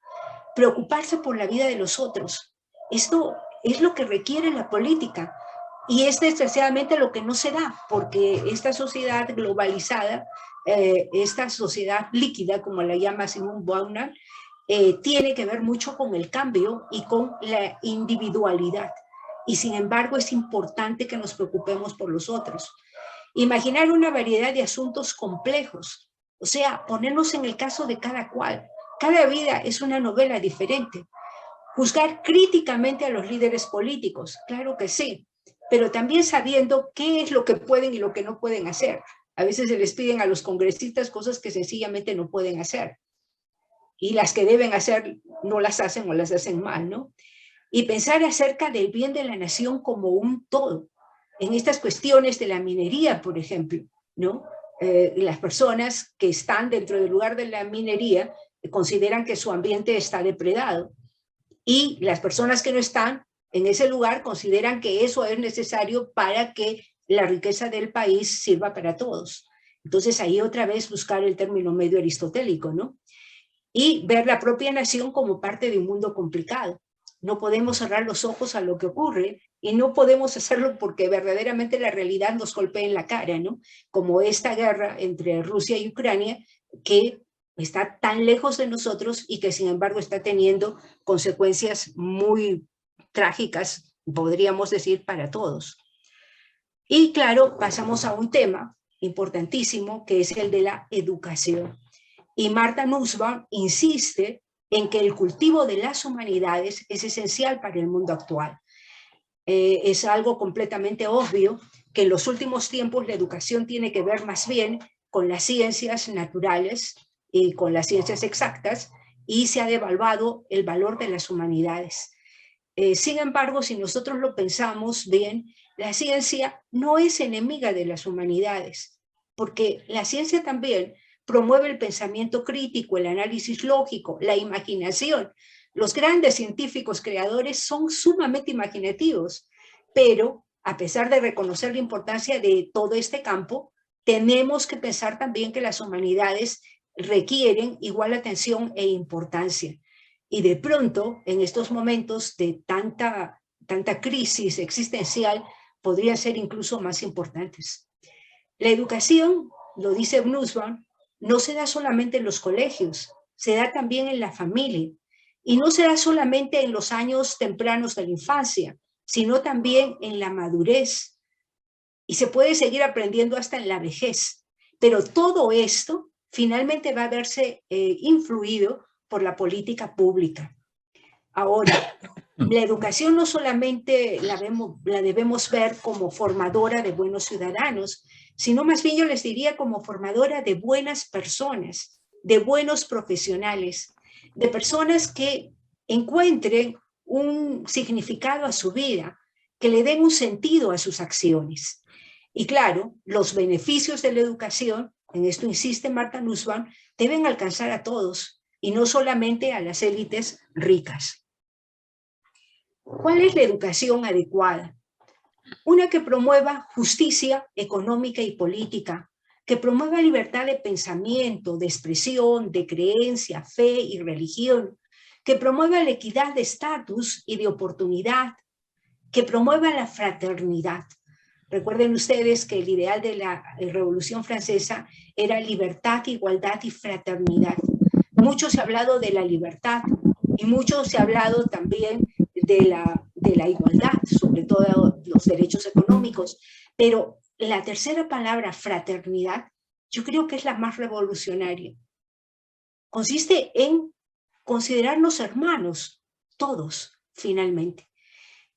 S2: Preocuparse por la vida de los otros. Esto es lo que requiere la política y es desgraciadamente lo que no se da porque esta sociedad globalizada, esta sociedad líquida, como la llama Simone Beauvoir, tiene que ver mucho con el cambio y con la individualidad. Y sin embargo es importante que nos preocupemos por los otros. Imaginar una variedad de asuntos complejos, o sea, ponernos en el caso de cada cual. Cada vida es una novela diferente. Juzgar críticamente a los líderes políticos, claro que sí, pero también sabiendo qué es lo que pueden y lo que no pueden hacer. A veces se les piden a los congresistas cosas que sencillamente no pueden hacer. Y las que deben hacer no las hacen o las hacen mal, ¿no? Y pensar acerca del bien de la nación como un todo. En estas cuestiones de la minería, por ejemplo, ¿no? Las personas que están dentro del lugar de la minería consideran que su ambiente está depredado y las personas que no están en ese lugar consideran que eso es necesario para que la riqueza del país sirva para todos. Entonces ahí otra vez buscar el término medio aristotélico, ¿no? Y ver la propia nación como parte de un mundo complicado. No podemos cerrar los ojos a lo que ocurre y no podemos hacerlo porque verdaderamente la realidad nos golpea en la cara, ¿no? Como esta guerra entre Rusia y Ucrania que está tan lejos de nosotros y que sin embargo está teniendo consecuencias muy trágicas, podríamos decir, para todos. Y claro, pasamos a un tema importantísimo que es el de la educación. Y Martha Nussbaum insiste en que el cultivo de las humanidades es esencial para el mundo actual. Es algo completamente obvio que en los últimos tiempos la educación tiene que ver más bien con las ciencias naturales y con las ciencias exactas y se ha devaluado el valor de las humanidades. Sin embargo, si nosotros lo pensamos bien, la ciencia no es enemiga de las humanidades, porque la ciencia también promueve el pensamiento crítico, el análisis lógico, la imaginación. Los grandes científicos creadores son sumamente imaginativos, pero a pesar de reconocer la importancia de todo este campo, tenemos que pensar también que las humanidades requieren igual atención e importancia. Y de pronto, en estos momentos de tanta crisis existencial, podrían ser incluso más importantes. La educación, lo dice Nussbaum, no se da solamente en los colegios, se da también en la familia. Y no se da solamente en los años tempranos de la infancia, sino también en la madurez. Y se puede seguir aprendiendo hasta en la vejez. Pero todo esto finalmente va a verse influido por la política pública. Ahora, la educación no solamente la debemos ver como formadora de buenos ciudadanos, sino más bien yo les diría como formadora de buenas personas, de buenos profesionales, de personas que encuentren un significado a su vida, que le den un sentido a sus acciones. Y claro, los beneficios de la educación en esto insiste Martha Nussbaum, deben alcanzar a todos y no solamente a las élites ricas. ¿Cuál es la educación adecuada? Una que promueva justicia económica y política, que promueva libertad de pensamiento, de expresión, de creencia, fe y religión, que promueva la equidad de estatus y de oportunidad, que promueva la fraternidad. Recuerden ustedes que el ideal de la Revolución Francesa era libertad, igualdad y fraternidad. Mucho se ha hablado de la libertad y mucho se ha hablado también de la igualdad, sobre todo los derechos económicos, pero la tercera palabra, fraternidad, yo creo que es la más revolucionaria. Consiste en considerarnos hermanos, todos, finalmente.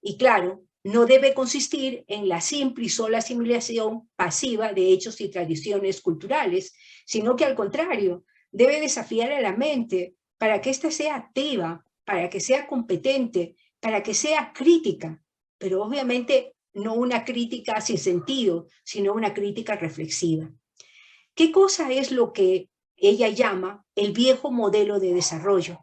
S2: Y claro, no debe consistir en la simple y sola asimilación pasiva de hechos y tradiciones culturales, sino que al contrario, debe desafiar a la mente para que ésta sea activa, para que sea competente, para que sea crítica, pero obviamente no una crítica sin sentido, sino una crítica reflexiva. ¿Qué cosa es lo que ella llama el viejo modelo de desarrollo?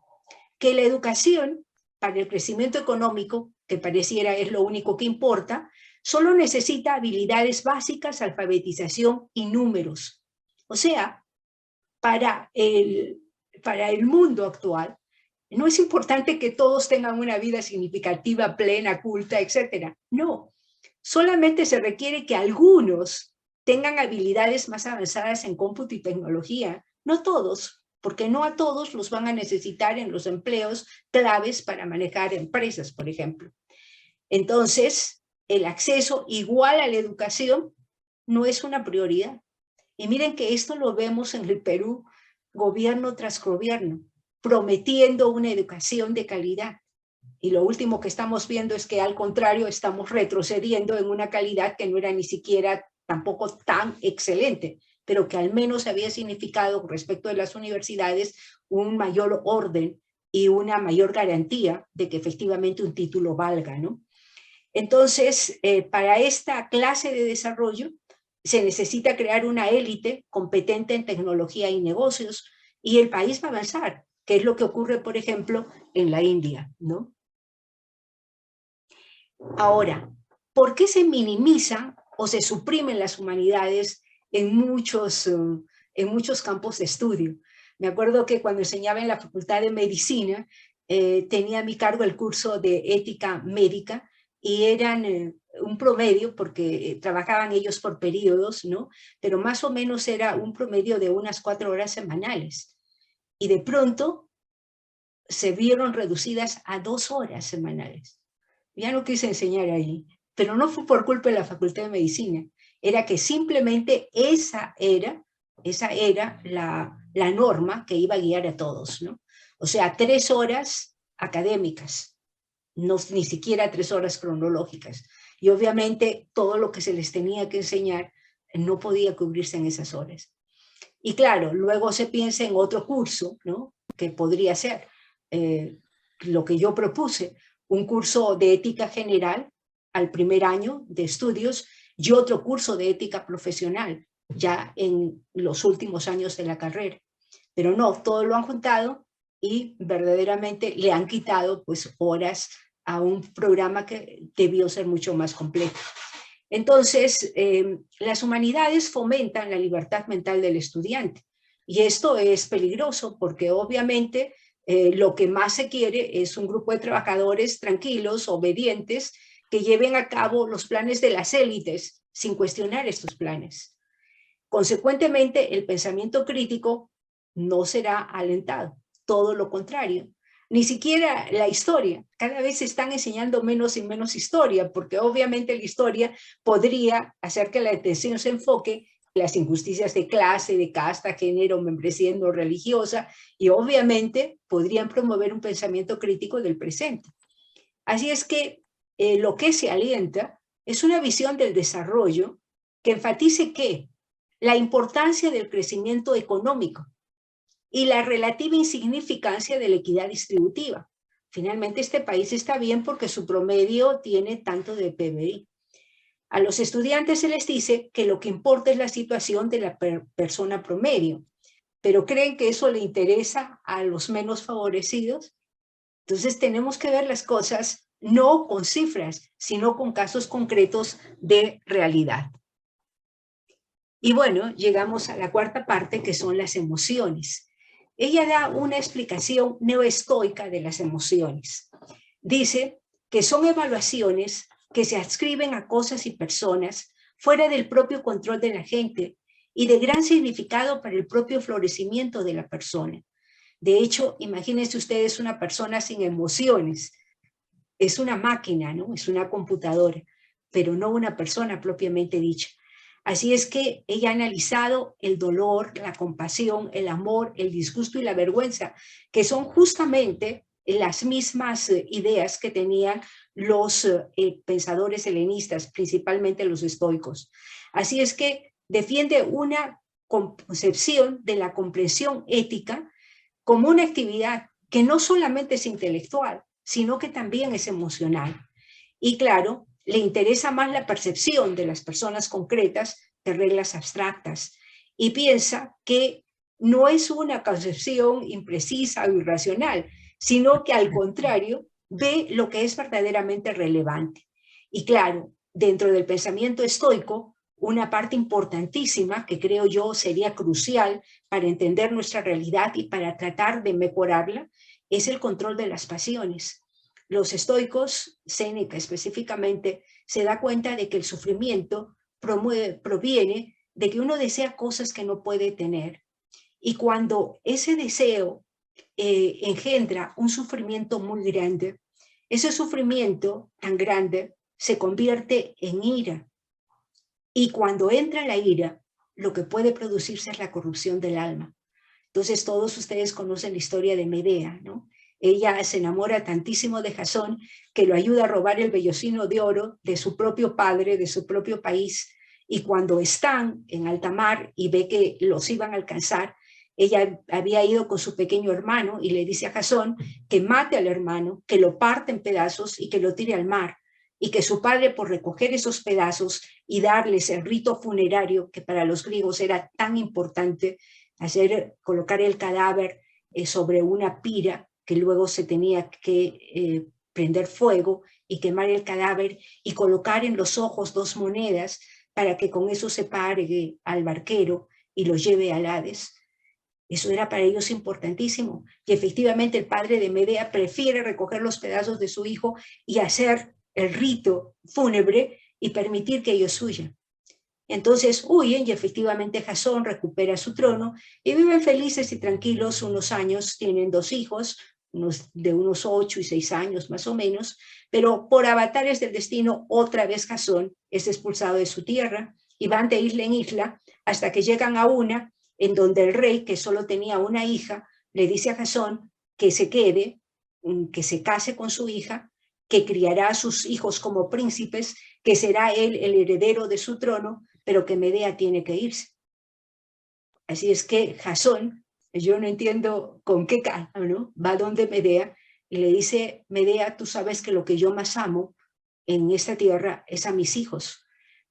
S2: Que la educación para el crecimiento económico, que pareciera es lo único que importa, solo necesita habilidades básicas, alfabetización y números. O sea, para el mundo actual, no es importante que todos tengan una vida significativa, plena, culta, etc. No, solamente se requiere que algunos tengan habilidades más avanzadas en cómputo y tecnología, no todos, porque no a todos los van a necesitar en los empleos claves para manejar empresas, por ejemplo. Entonces, el acceso igual a la educación no es una prioridad. Y miren que esto lo vemos en el Perú, gobierno tras gobierno, prometiendo una educación de calidad. Y lo último que estamos viendo es que al contrario estamos retrocediendo en una calidad que no era ni siquiera tampoco tan excelente, pero que al menos había significado respecto de las universidades un mayor orden y una mayor garantía de que efectivamente un título valga, ¿no? Entonces, para esta clase de desarrollo se necesita crear una élite competente en tecnología y negocios, y el país va a avanzar, que es lo que ocurre, por ejemplo, en la India, ¿no? Ahora, ¿por qué se minimizan o se suprimen las humanidades en muchos campos de estudio? Me acuerdo que cuando enseñaba en la Facultad de Medicina, tenía a mi cargo el curso de ética médica y eran un promedio, porque trabajaban ellos por periodos, ¿no? Pero más o menos era un promedio de unas 4 horas semanales. Y de pronto se vieron reducidas a 2 horas semanales. Ya no quise enseñar ahí, pero no fue por culpa de la Facultad de Medicina, era que simplemente esa era la norma que iba a guiar a todos, ¿no? O sea, 3 horas académicas, no, ni siquiera 3 horas cronológicas. Y obviamente todo lo que se les tenía que enseñar no podía cubrirse en esas horas. Y claro, luego se piensa en otro curso, ¿no? Que podría ser lo que yo propuse, un curso de ética general al primer año de estudios y otro curso de ética profesional ya en los últimos años de la carrera. Pero no, todo lo han juntado y verdaderamente le han quitado pues horas a un programa que debió ser mucho más completo. Entonces, las humanidades fomentan la libertad mental del estudiante y esto es peligroso porque obviamente lo que más se quiere es un grupo de trabajadores tranquilos, obedientes, que lleven a cabo los planes de las élites sin cuestionar estos planes. Consecuentemente, el pensamiento crítico no será alentado, todo lo contrario. Ni siquiera la historia, cada vez se están enseñando menos y menos historia, porque obviamente la historia podría hacer que la atención se enfoque en las injusticias de clase, de casta, género, membresía no religiosa, y obviamente podrían promover un pensamiento crítico del presente. Así es que lo que se alienta es una visión del desarrollo que enfatice que la importancia del crecimiento económico y la relativa insignificancia de la equidad distributiva. Finalmente, este país está bien porque su promedio tiene tanto de PBI. A los estudiantes se les dice que lo que importa es la situación de la persona promedio, pero creen que eso le interesa a los menos favorecidos. Entonces tenemos que ver las cosas no con cifras, sino con casos concretos de realidad. Y bueno, llegamos a la cuarta parte, que son las emociones. Ella da una explicación neoestoica de las emociones. Dice que son evaluaciones que se adscriben a cosas y personas fuera del propio control de la gente y de gran significado para el propio florecimiento de la persona. De hecho, imagínense ustedes una persona sin emociones. Es una máquina, ¿no? Es una computadora, pero no una persona propiamente dicha. Así es que ella ha analizado el dolor, la compasión, el amor, el disgusto y la vergüenza, que son justamente las mismas ideas que tenían los pensadores helenistas, principalmente los estoicos. Así es que defiende una concepción de la comprensión ética como una actividad que no solamente es intelectual, sino que también es emocional. Y claro, le interesa más la percepción de las personas concretas de reglas abstractas y piensa que no es una concepción imprecisa o irracional, sino que al contrario ve lo que es verdaderamente relevante. Y claro, dentro del pensamiento estoico, una parte importantísima que creo yo sería crucial para entender nuestra realidad y para tratar de mejorarla es el control de las pasiones. Los estoicos, Séneca específicamente, se da cuenta de que el sufrimiento proviene de que uno desea cosas que no puede tener. Y cuando ese deseo engendra un sufrimiento muy grande, ese sufrimiento tan grande se convierte en ira. Y cuando entra la ira, lo que puede producirse es la corrupción del alma. Entonces todos ustedes conocen la historia de Medea, ¿no? Ella se enamora tantísimo de Jasón que lo ayuda a robar el vellocino de oro de su propio padre, de su propio país, y cuando están en alta mar y ve que los iban a alcanzar, ella había ido con su pequeño hermano y le dice a Jasón que mate al hermano, que lo parte en pedazos y que lo tire al mar, y que su padre, por recoger esos pedazos y darles el rito funerario que para los griegos era tan importante, colocar el cadáver sobre una pira que luego se tenía que prender fuego y quemar el cadáver y colocar en los ojos 2 monedas para que con eso se pague al barquero y lo lleve al Hades. Eso era para ellos importantísimo. Y efectivamente el padre de Medea prefiere recoger los pedazos de su hijo y hacer el rito fúnebre y permitir que ellos huyan. Entonces huyen y efectivamente Jasón recupera su trono y viven felices y tranquilos unos años, tienen 2 hijos, de unos 8 y 6 años más o menos, pero por avatares del destino otra vez Jasón es expulsado de su tierra y van de isla en isla hasta que llegan a una en donde el rey, que solo tenía una hija, le dice a Jasón que se quede, que se case con su hija, que criará a sus hijos como príncipes, que será él el heredero de su trono, pero que Medea tiene que irse. Así es que Jasón, yo no entiendo con qué cara, ¿no? Va donde Medea y le dice, Medea, tú sabes que lo que yo más amo en esta tierra es a mis hijos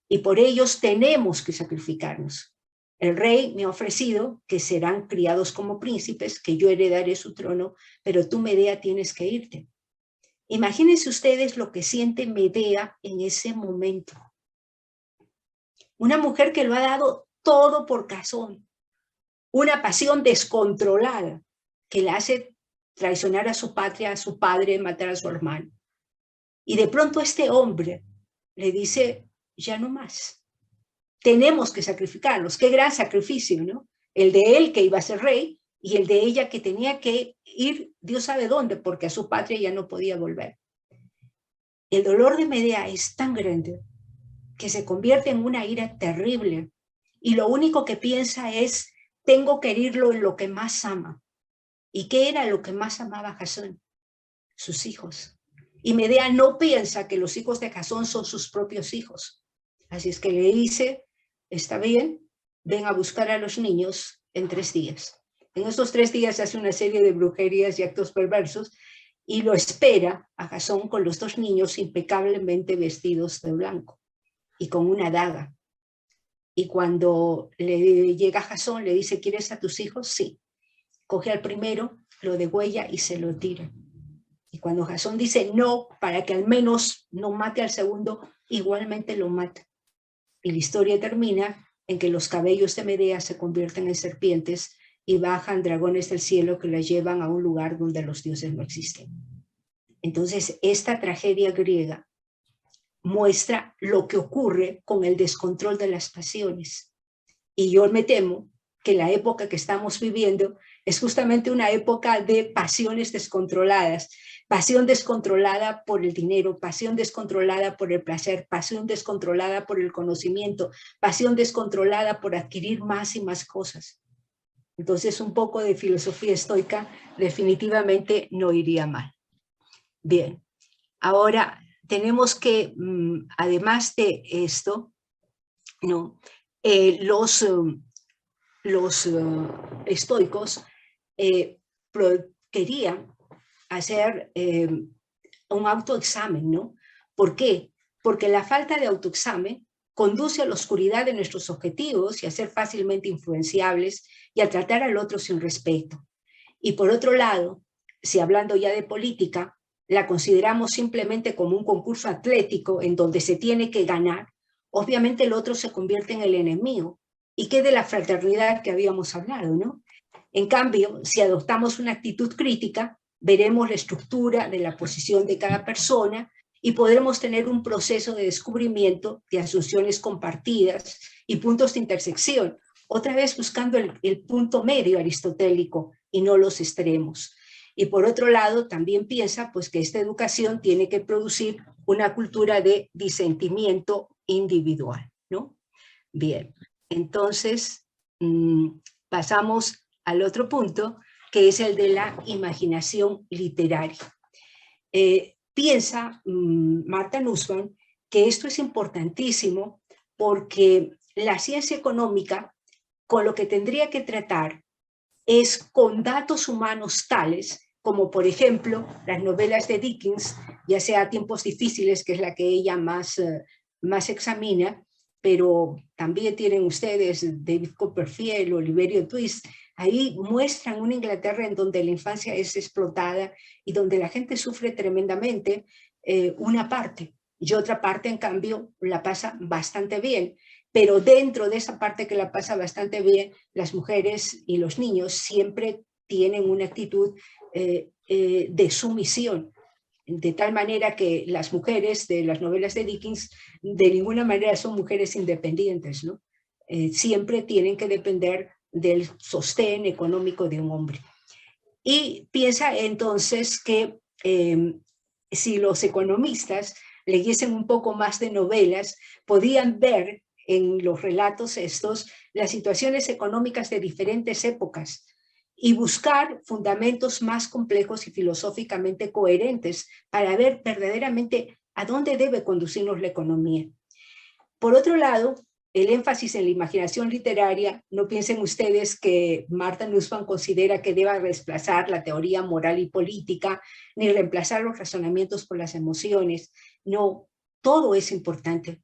S2: y por ellos tenemos que sacrificarnos. El rey me ha ofrecido que serán criados como príncipes, que yo heredaré su trono, pero tú, Medea, tienes que irte. Imagínense ustedes lo que siente Medea en ese momento. Una mujer que lo ha dado todo por Jasón, una pasión descontrolada que la hace traicionar a su patria, a su padre, matar a su hermano. Y de pronto este hombre le dice, ya no más. Tenemos que sacrificarlos. Qué gran sacrificio, ¿no? El de él que iba a ser rey y el de ella que tenía que ir, Dios sabe dónde, porque a su patria ya no podía volver. El dolor de Medea es tan grande que se convierte en una ira terrible y lo único que piensa es, tengo que herirlo en lo que más ama. ¿Y qué era lo que más amaba Jasón? Sus hijos. Y Medea no piensa que los hijos de Jasón son sus propios hijos. Así es que le dice, está bien, ven a buscar a los niños en 3 días. En estos 3 días hace una serie de brujerías y actos perversos y lo espera a Jasón con los 2 niños impecablemente vestidos de blanco. y con una daga. Y cuando le llega Jasón, le dice, ¿quieres a tus hijos? Sí. Coge al primero, lo degüella y se lo tira. Y cuando Jasón dice no, para que al menos no mate al segundo, igualmente lo mata. Y la historia termina en que los cabellos de Medea se convierten en serpientes y bajan dragones del cielo que las llevan a un lugar donde los dioses no existen. Entonces, esta tragedia griega muestra lo que ocurre con el descontrol de las pasiones. Y yo me temo que la época que estamos viviendo es justamente una época de pasiones descontroladas. Pasión descontrolada por el dinero, pasión descontrolada por el placer, pasión descontrolada por el conocimiento, pasión descontrolada por adquirir más y más cosas. Entonces, un poco de filosofía estoica definitivamente no iría mal. Bien, ahora tenemos que, además de esto, ¿no? Los estoicos querían hacer un autoexamen, ¿no? ¿Por qué? Porque la falta de autoexamen conduce a la oscuridad de nuestros objetivos y a ser fácilmente influenciables y a tratar al otro sin respeto. Y por otro lado, si hablando ya de política, la consideramos simplemente como un concurso atlético en donde se tiene que ganar, obviamente el otro se convierte en el enemigo. ¿Y qué de la fraternidad que habíamos hablado, no? En cambio, si adoptamos una actitud crítica, veremos la estructura de la posición de cada persona y podremos tener un proceso de descubrimiento de asunciones compartidas y puntos de intersección, otra vez buscando el punto medio aristotélico y no los extremos. Y por otro lado, también piensa pues, que esta educación tiene que producir una cultura de disentimiento individual, ¿no? Bien, entonces pasamos al otro punto, que es el de la imaginación literaria. Piensa Martha Nussbaum que esto es importantísimo porque la ciencia económica con lo que tendría que tratar es con datos humanos tales como por ejemplo las novelas de Dickens, ya sea Tiempos difíciles, que es la que ella más examina, pero también tienen ustedes David Copperfield, Oliverio Twist. Ahí muestran una Inglaterra en donde la infancia es explotada y donde la gente sufre tremendamente una parte, y otra parte en cambio la pasa bastante bien. Pero dentro de esa parte que la pasa bastante bien, las mujeres y los niños siempre tienen una actitud de sumisión, de tal manera que las mujeres de las novelas de Dickens de ninguna manera son mujeres independientes, ¿no? Siempre tienen que depender del sostén económico de un hombre. Y piensa entonces que si los economistas leyesen un poco más de novelas, podían ver en los relatos estos las situaciones económicas de diferentes épocas y buscar fundamentos más complejos y filosóficamente coherentes para ver verdaderamente a dónde debe conducirnos la economía. Por otro lado, el énfasis en la imaginación literaria, no piensen ustedes que Martha Nussbaum considera que deba desplazar la teoría moral y política, ni reemplazar los razonamientos por las emociones. No, todo es importante.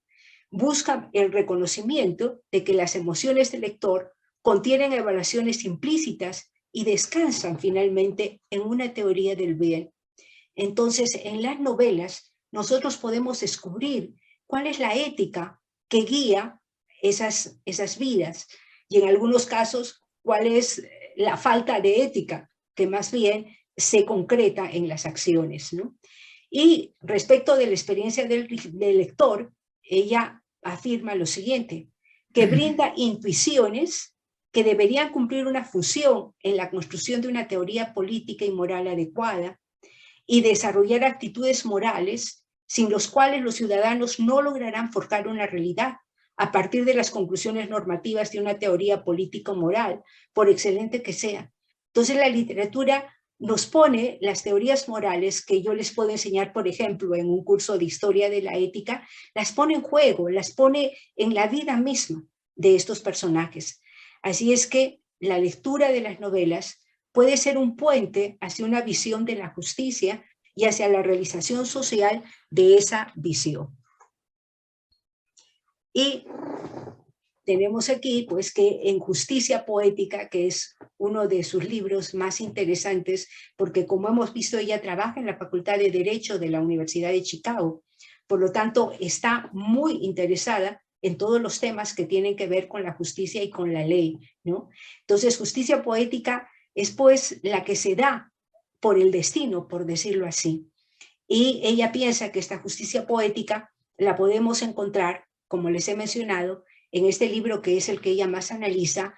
S2: Busca el reconocimiento de que las emociones del lector contienen evaluaciones implícitas y descansan finalmente en una teoría del bien. Entonces, en las novelas, nosotros podemos descubrir cuál es la ética que guía esas vidas y en algunos casos cuál es la falta de ética que más bien se concreta en las acciones, ¿no? Y respecto de la experiencia del lector, ella afirma lo siguiente, que brinda intuiciones que deberían cumplir una función en la construcción de una teoría política y moral adecuada y desarrollar actitudes morales sin los cuales los ciudadanos no lograrán forjar una realidad a partir de las conclusiones normativas de una teoría político-moral, por excelente que sea. Entonces la literatura nos pone las teorías morales que yo les puedo enseñar, por ejemplo, en un curso de historia de la ética, las pone en juego, las pone en la vida misma de estos personajes. Así es que la lectura de las novelas puede ser un puente hacia una visión de la justicia y hacia la realización social de esa visión. Y tenemos aquí, pues, que en Justicia Poética, que es uno de sus libros más interesantes, porque como hemos visto, ella trabaja en la Facultad de Derecho de la Universidad de Chicago, por lo tanto, está muy interesada en todos los temas que tienen que ver con la justicia y con la ley, ¿no? Entonces, Justicia Poética es, pues, la que se da por el destino, por decirlo así. Y ella piensa que esta justicia poética la podemos encontrar, como les he mencionado, en este libro que es el que ella más analiza,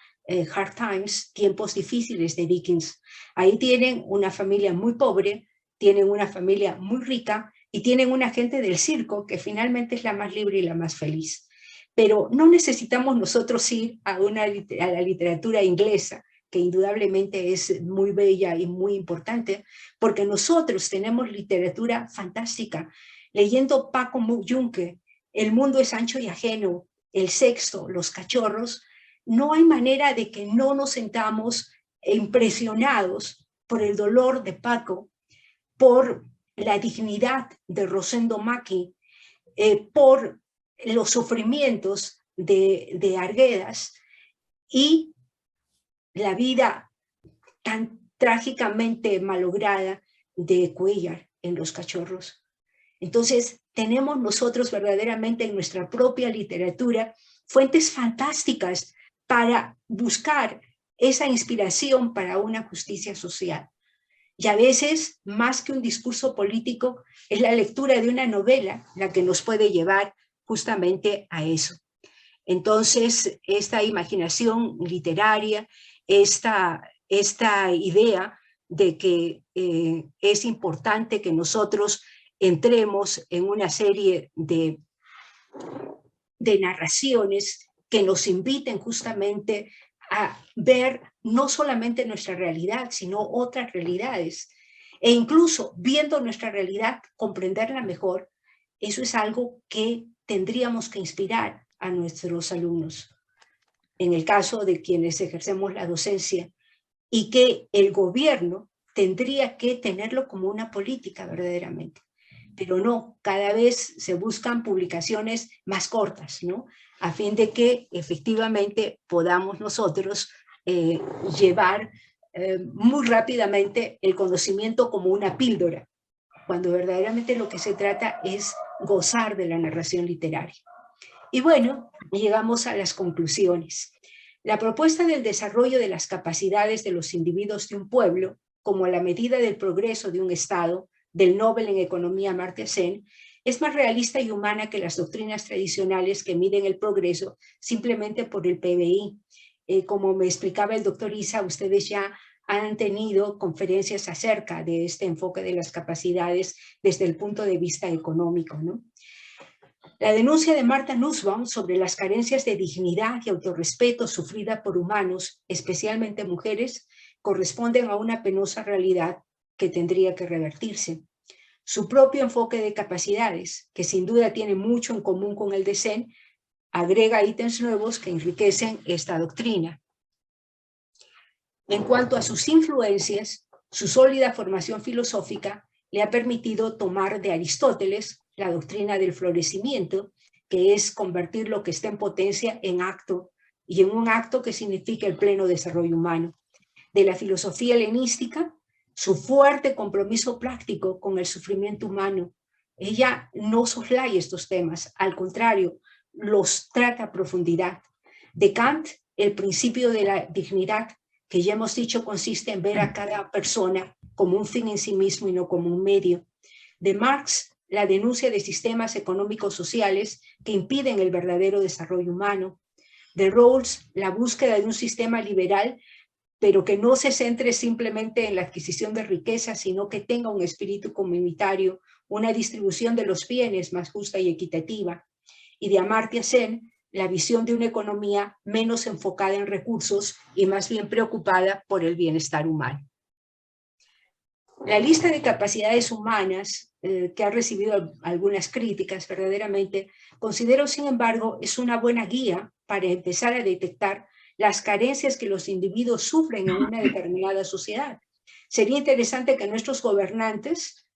S2: Hard Times, Tiempos Difíciles de Dickens. Ahí tienen una familia muy pobre, tienen una familia muy rica y tienen una gente del circo que finalmente es la más libre y la más feliz. Pero no necesitamos nosotros ir a la literatura inglesa, que indudablemente es muy bella y muy importante, porque nosotros tenemos literatura fantástica. Leyendo Paco Juncker, El mundo es ancho y ajeno, El sexto, Los cachorros, no hay manera de que no nos sentamos impresionados por el dolor de Paco, por la dignidad de Rosendo Maki, por los sufrimientos de Arguedas y la vida tan trágicamente malograda de Cuéllar en Los cachorros. Entonces, tenemos nosotros verdaderamente en nuestra propia literatura fuentes fantásticas para buscar esa inspiración para una justicia social. Y a veces, más que un discurso político, es la lectura de una novela la que nos puede llevar justamente a eso. Entonces, esta imaginación literaria, esta idea de que es importante que nosotros entremos en una serie de narraciones que nos inviten justamente a ver no solamente nuestra realidad, sino otras realidades. E incluso viendo nuestra realidad, comprenderla mejor, eso es algo que tendríamos que inspirar a nuestros alumnos. En el caso de quienes ejercemos la docencia, y que el gobierno tendría que tenerlo como una política verdaderamente. Pero no, cada vez se buscan publicaciones más cortas, ¿no? A fin de que efectivamente podamos nosotros llevar muy rápidamente el conocimiento como una píldora, cuando verdaderamente lo que se trata es gozar de la narración literaria. Y bueno, llegamos a las conclusiones. La propuesta del desarrollo de las capacidades de los individuos de un pueblo, como la medida del progreso de un Estado, del Nobel en Economía Amartya Sen, es más realista y humana que las doctrinas tradicionales que miden el progreso simplemente por el PBI. Como me explicaba el doctor Isa, ustedes ya han tenido conferencias acerca de este enfoque de las capacidades desde el punto de vista económico, ¿no? La denuncia de Martha Nussbaum sobre las carencias de dignidad y autorrespeto sufrida por humanos, especialmente mujeres, corresponden a una penosa realidad que tendría que revertirse. Su propio enfoque de capacidades, que sin duda tiene mucho en común con el de Sen, agrega ítems nuevos que enriquecen esta doctrina. En cuanto a sus influencias, su sólida formación filosófica le ha permitido tomar de Aristóteles la doctrina del florecimiento, que es convertir lo que está en potencia en acto, y en un acto que significa el pleno desarrollo humano. De la filosofía helenística, su fuerte compromiso práctico con el sufrimiento humano. Ella no soslaya estos temas, al contrario, los trata a profundidad. De Kant, el principio de la dignidad, que ya hemos dicho consiste en ver a cada persona como un fin en sí mismo y no como un medio. De Marx, la denuncia de sistemas económicos sociales que impiden el verdadero desarrollo humano. De Rawls, la búsqueda de un sistema liberal, pero que no se centre simplemente en la adquisición de riqueza, sino que tenga un espíritu comunitario, una distribución de los bienes más justa y equitativa. Y de Amartya Sen, la visión de una economía menos enfocada en recursos y más bien preocupada por el bienestar humano. La lista de capacidades humanas, que ha recibido algunas críticas verdaderamente, considero, sin embargo, es una buena guía para empezar a detectar las carencias que los individuos sufren en una determinada sociedad. Sería interesante que nuestros gobernantes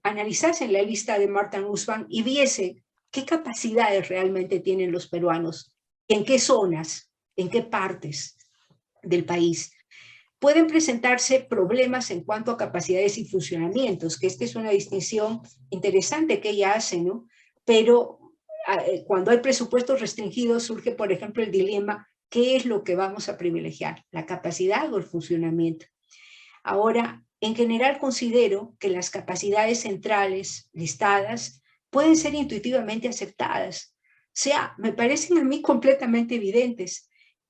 S2: analizasen la lista de Martha Nussbaum y viesen ¿Qué capacidades realmente tienen los peruanos? ¿En qué zonas? ¿En qué partes del país? Pueden presentarse problemas en cuanto a capacidades y funcionamientos, que esta es una distinción interesante que ella hace, ¿no? Pero cuando hay presupuestos restringidos surge, por ejemplo, el dilema, ¿qué es lo que vamos a privilegiar? ¿La capacidad o el funcionamiento? Ahora, en general considero que las capacidades centrales listadas pueden ser intuitivamente aceptadas. O sea, me parecen a mí completamente evidentes.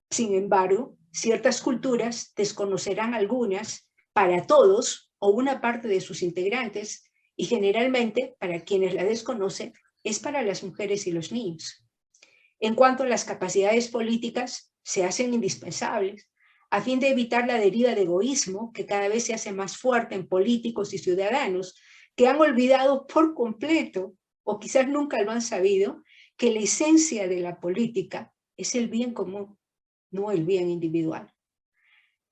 S2: Sin embargo, ciertas culturas desconocerán algunas para todos o una parte de sus integrantes y generalmente para quienes la desconocen es para las mujeres y los niños. En cuanto a las capacidades políticas, se hacen indispensables a fin de evitar la deriva de egoísmo que cada vez se hace más fuerte en políticos y ciudadanos que han olvidado por completo, o quizás nunca lo han sabido, que la esencia de la política es el bien común, no el bien individual.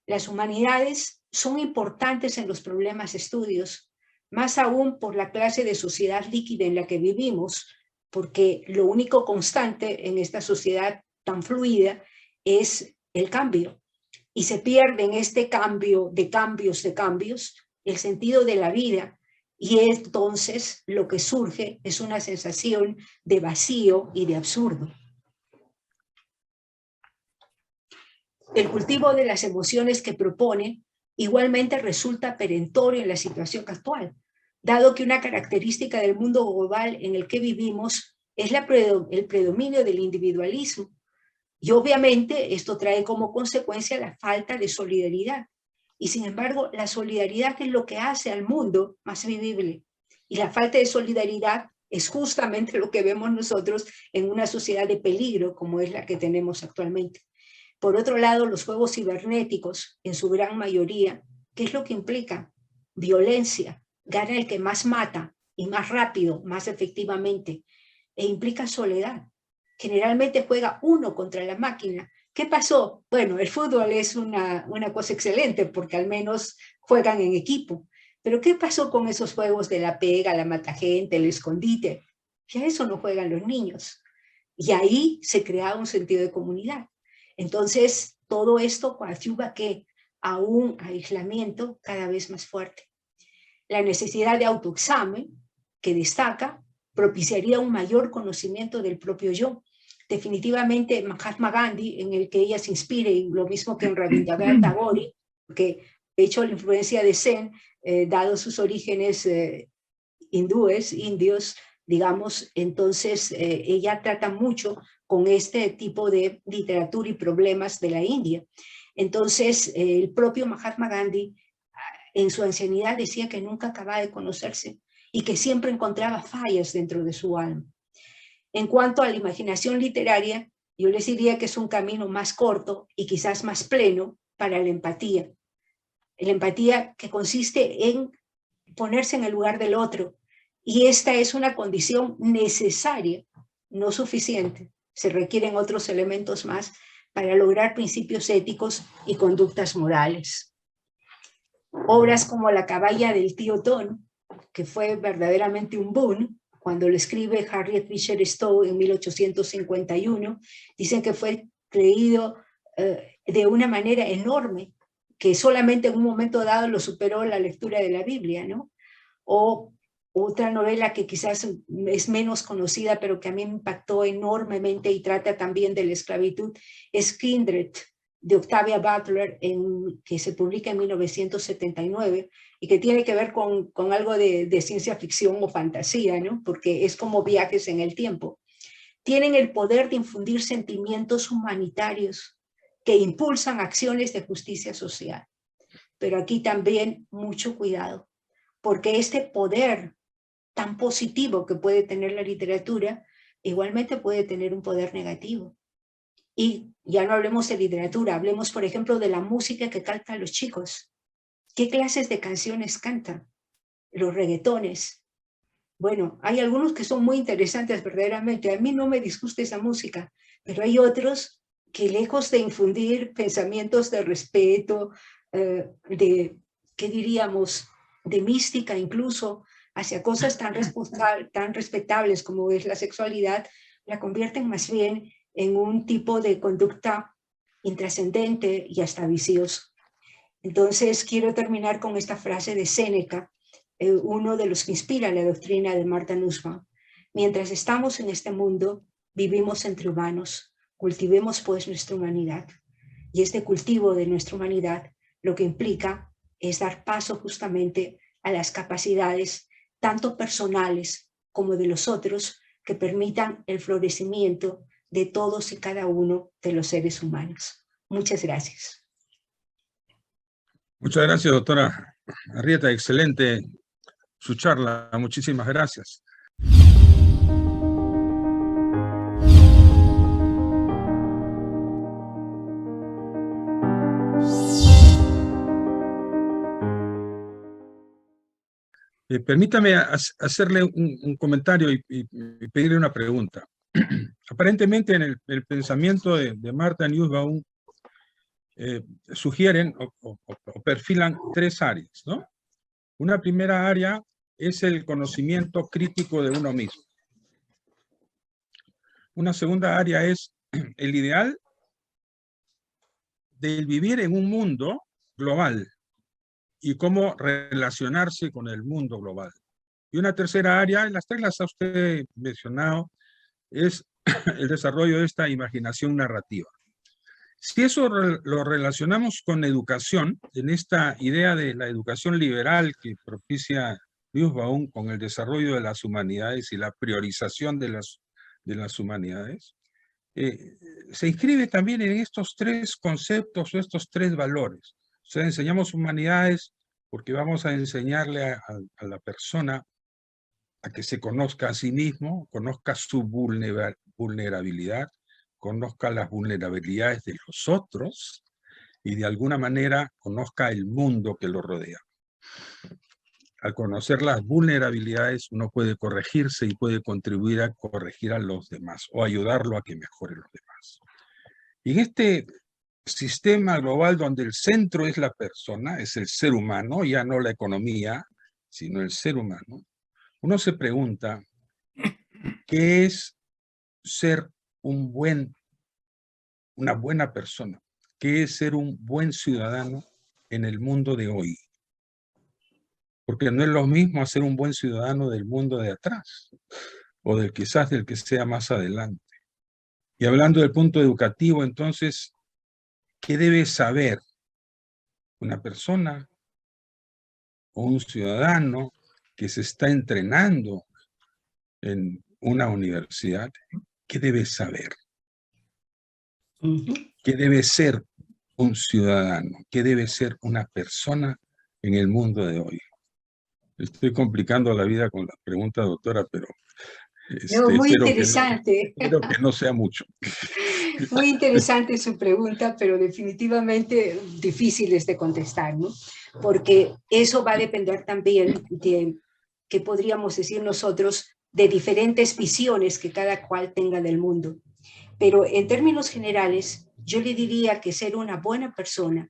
S2: Las humanidades son importantes en los problemas de estudios, más aún por la clase de sociedad líquida en la que vivimos, porque lo único constante en esta sociedad tan fluida es el cambio. Y se pierde en este cambio de cambios el sentido de la vida, y entonces lo que surge es una sensación de vacío y de absurdo. El cultivo de las emociones que propone igualmente resulta perentorio en la situación actual, dado que una característica del mundo global en el que vivimos es el predominio del individualismo. Y obviamente esto trae como consecuencia la falta de solidaridad. Y sin embargo, la solidaridad es lo que hace al mundo más vivible. Y la falta de solidaridad es justamente lo que vemos nosotros en una sociedad de peligro como es la que tenemos actualmente. Por otro lado, los juegos cibernéticos, en su gran mayoría, ¿qué es lo que implica? Violencia. Gana el que más mata y más rápido, más efectivamente. E implica soledad. Generalmente juega uno contra la máquina. ¿Qué pasó? Bueno, el fútbol es una cosa excelente porque al menos juegan en equipo. Pero ¿qué pasó con esos juegos de la pega, la matagente, el escondite? Ya eso no juegan los niños. Y ahí se crea un sentido de comunidad. Entonces, todo esto coadyuva a un aislamiento cada vez más fuerte. La necesidad de autoexamen, que destaca, propiciaría un mayor conocimiento del propio yo. Definitivamente Mahatma Gandhi, en el que ella se inspire, y lo mismo que en Rabindranath Tagore, que de hecho la influencia de Zen, dado sus orígenes hindúes, indios, digamos, entonces ella trata mucho con este tipo de literatura y problemas de la India. Entonces, el propio Mahatma Gandhi, en su ancianidad, decía que nunca acababa de conocerse y que siempre encontraba fallas dentro de su alma. En cuanto a la imaginación literaria, yo les diría que es un camino más corto y quizás más pleno para la empatía. La empatía que consiste en ponerse en el lugar del otro. Y esta es una condición necesaria, no suficiente. Se requieren otros elementos más para lograr principios éticos y conductas morales. Obras como La caballa del tío Tom, que fue verdaderamente un boom, cuando lo escribe Harriet Beecher Stowe en 1851, dicen que fue creído de una manera enorme, que solamente en un momento dado lo superó la lectura de la Biblia, ¿no? O otra novela que quizás es menos conocida, pero que a mí me impactó enormemente y trata también de la esclavitud, es Kindred, de Octavia Butler, que se publica en 1979 y que tiene que ver con algo de ciencia ficción o fantasía, ¿no? Porque es como viajes en el tiempo. Tienen el poder de infundir sentimientos humanitarios que impulsan acciones de justicia social. Pero aquí también mucho cuidado, porque este poder tan positivo que puede tener la literatura, igualmente puede tener un poder negativo. Y ya no hablemos de literatura, hablemos, por ejemplo, de la música que cantan los chicos. ¿Qué clases de canciones cantan? Los reggaetones. Bueno, hay algunos que son muy interesantes verdaderamente. A mí no me disgusta esa música, pero hay otros que lejos de infundir pensamientos de respeto, ¿qué diríamos? De mística incluso, hacia cosas tan respetables como es la sexualidad, la convierten más bien en un tipo de conducta intrascendente y hasta vicioso. Entonces, quiero terminar con esta frase de Séneca, uno de los que inspira la doctrina de Martha Nussbaum. Mientras estamos en este mundo, vivimos entre humanos, cultivemos pues nuestra humanidad. Y este cultivo de nuestra humanidad lo que implica es dar paso justamente a las capacidades tanto personales como de los otros que permitan el florecimiento de todos y cada uno de los seres humanos. Muchas gracias.
S1: Muchas gracias, doctora Arrieta. Excelente su charla. Muchísimas gracias. Permítame hacerle un comentario y pedirle una pregunta. Aparentemente en el pensamiento de Martha Nussbaum sugieren o perfilan tres áreas, ¿no? Una primera área es el conocimiento crítico de uno mismo. Una segunda área es el ideal de vivir en un mundo global y cómo relacionarse con el mundo global. Y una tercera área, las tres las ha usted mencionado, es el desarrollo de esta imaginación narrativa. Si eso lo relacionamos con educación, en esta idea de la educación liberal que propicia Nussbaum con el desarrollo de las humanidades y la priorización de las humanidades, se inscribe también en estos tres conceptos o estos tres valores. O sea, enseñamos humanidades porque vamos a enseñarle a la persona a que se conozca a sí mismo, conozca su vulnerabilidad, conozca las vulnerabilidades de los otros y de alguna manera conozca el mundo que lo rodea. Al conocer las vulnerabilidades uno puede corregirse y puede contribuir a corregir a los demás o ayudarlo a que mejore los demás. Y en este sistema global donde el centro es la persona, es el ser humano, ya no la economía, sino el ser humano, uno se pregunta, ¿qué es ser una buena persona? ¿Qué es ser un buen ciudadano en el mundo de hoy? Porque no es lo mismo ser un buen ciudadano del mundo de atrás, o quizás del que sea más adelante. Y hablando del punto educativo, entonces, ¿qué debe saber una persona o un ciudadano que se está entrenando en una universidad? ¿Qué debe saber? ¿Qué debe ser un ciudadano? ¿Qué debe ser una persona en el mundo de hoy? Estoy complicando la vida con la pregunta, doctora, pero
S2: No, muy interesante.
S1: Espero que no sea mucho.
S2: Muy interesante su pregunta, pero definitivamente difíciles de contestar, ¿no? Porque eso va a depender también de, ¿qué podríamos decir nosotros?, de diferentes visiones que cada cual tenga del mundo. Pero en términos generales, yo le diría que ser una buena persona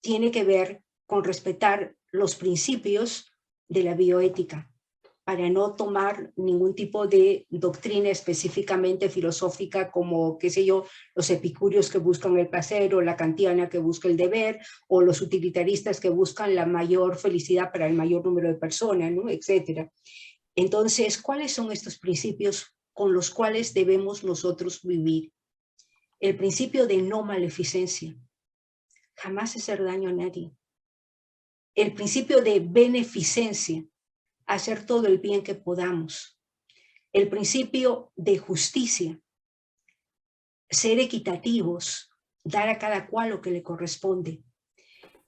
S2: tiene que ver con respetar los principios de la bioética, para no tomar ningún tipo de doctrina específicamente filosófica como, qué sé yo, los epicúreos que buscan el placer, o la kantiana que busca el deber, o los utilitaristas que buscan la mayor felicidad para el mayor número de personas, ¿no?, etcétera. Entonces, ¿cuáles son estos principios con los cuales debemos nosotros vivir? El principio de no maleficencia, jamás hacer daño a nadie. El principio de beneficencia, hacer todo el bien que podamos. El principio de justicia, ser equitativos, dar a cada cual lo que le corresponde.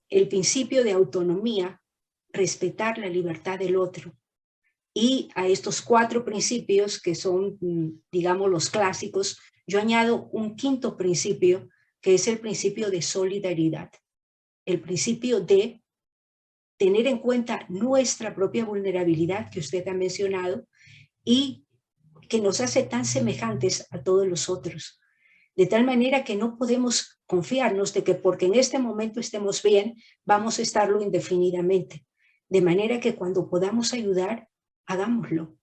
S2: El principio de autonomía, respetar la libertad del otro. Y a estos cuatro principios, que son, digamos, los clásicos, yo añado un quinto principio, que es el principio de solidaridad. El principio de tener en cuenta nuestra propia vulnerabilidad, que usted ha mencionado, y que nos hace tan semejantes a todos los otros. De tal manera que no podemos confiarnos de que porque en este momento estemos bien, vamos a estarlo indefinidamente. De manera que cuando podamos ayudar, hagámoslo.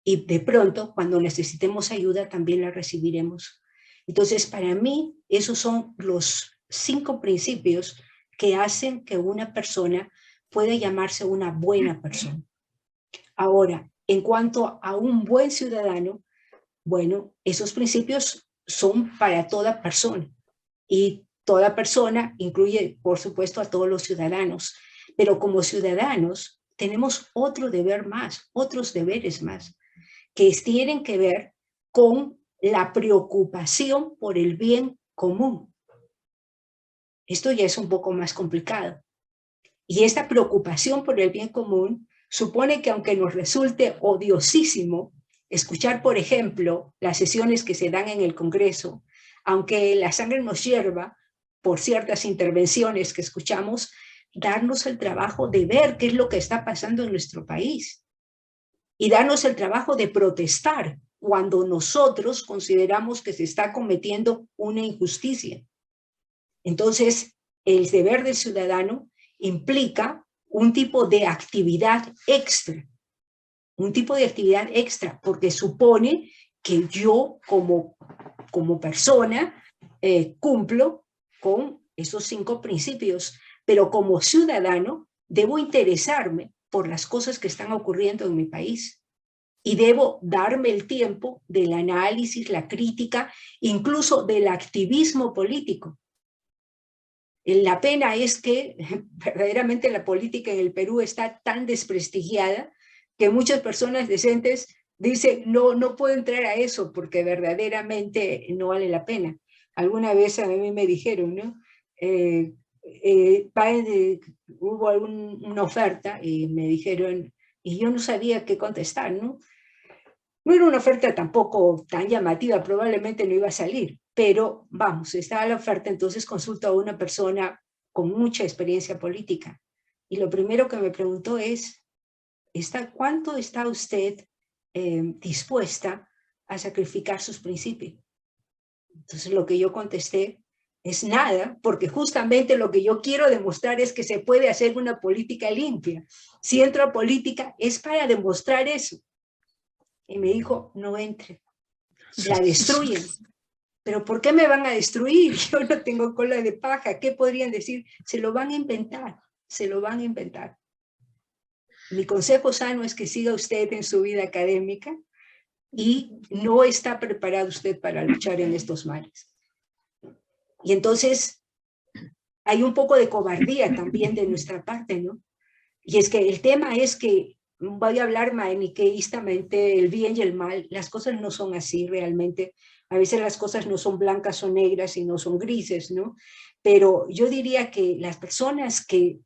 S2: Y de pronto, cuando necesitemos ayuda, también la recibiremos. Entonces, para mí, esos son los 5 principios que hacen que una persona pueda llamarse una buena persona. Ahora, en cuanto a un buen ciudadano, bueno, esos principios son para toda persona. Y toda persona incluye, por supuesto, a todos los ciudadanos. Pero como ciudadanos, tenemos otro deber más, otros deberes más, que tienen que ver con la preocupación por el bien común. Esto ya es un poco más complicado. Y esta preocupación por el bien común supone que, aunque nos resulte odiosísimo escuchar, por ejemplo, las sesiones que se dan en el Congreso, aunque la sangre nos hierva por ciertas intervenciones que escuchamos, darnos el trabajo de ver qué es lo que está pasando en nuestro país y darnos el trabajo de protestar cuando nosotros consideramos que se está cometiendo una injusticia. Entonces, el deber del ciudadano implica un tipo de actividad extra, porque supone que yo como persona cumplo con esos 5 principios, pero como ciudadano debo interesarme por las cosas que están ocurriendo en mi país y debo darme el tiempo del análisis, la crítica, incluso del activismo político. La pena es que verdaderamente la política en el Perú está tan desprestigiada que muchas personas decentes dicen, no puedo entrar a eso porque verdaderamente no vale la pena. Alguna vez a mí me dijeron, ¿no? Hubo una oferta y me dijeron, y yo no sabía qué contestar, ¿no? No era una oferta tampoco tan llamativa, probablemente no iba a salir, pero vamos, estaba la oferta, entonces consulto a una persona con mucha experiencia política. Y lo primero que me preguntó es, ¿cuánto está usted dispuesta a sacrificar sus principios? Entonces lo que yo contesté es nada, porque justamente lo que yo quiero demostrar es que se puede hacer una política limpia. Si entro a política es para demostrar eso. Y me dijo, no entre, la destruyen. ¿Pero por qué me van a destruir? Yo no tengo cola de paja. ¿Qué podrían decir? Se lo van a inventar, se lo van a inventar. Mi consejo sano es que siga usted en su vida académica y no está preparado usted para luchar en estos mares. Y entonces hay un poco de cobardía también de nuestra parte, ¿no? Y es que el tema es que, voy a hablar maniqueístamente, el bien y el mal, las cosas no son así realmente. A veces las cosas no son blancas o negras, sino son grises, ¿no? Pero yo diría que las personas que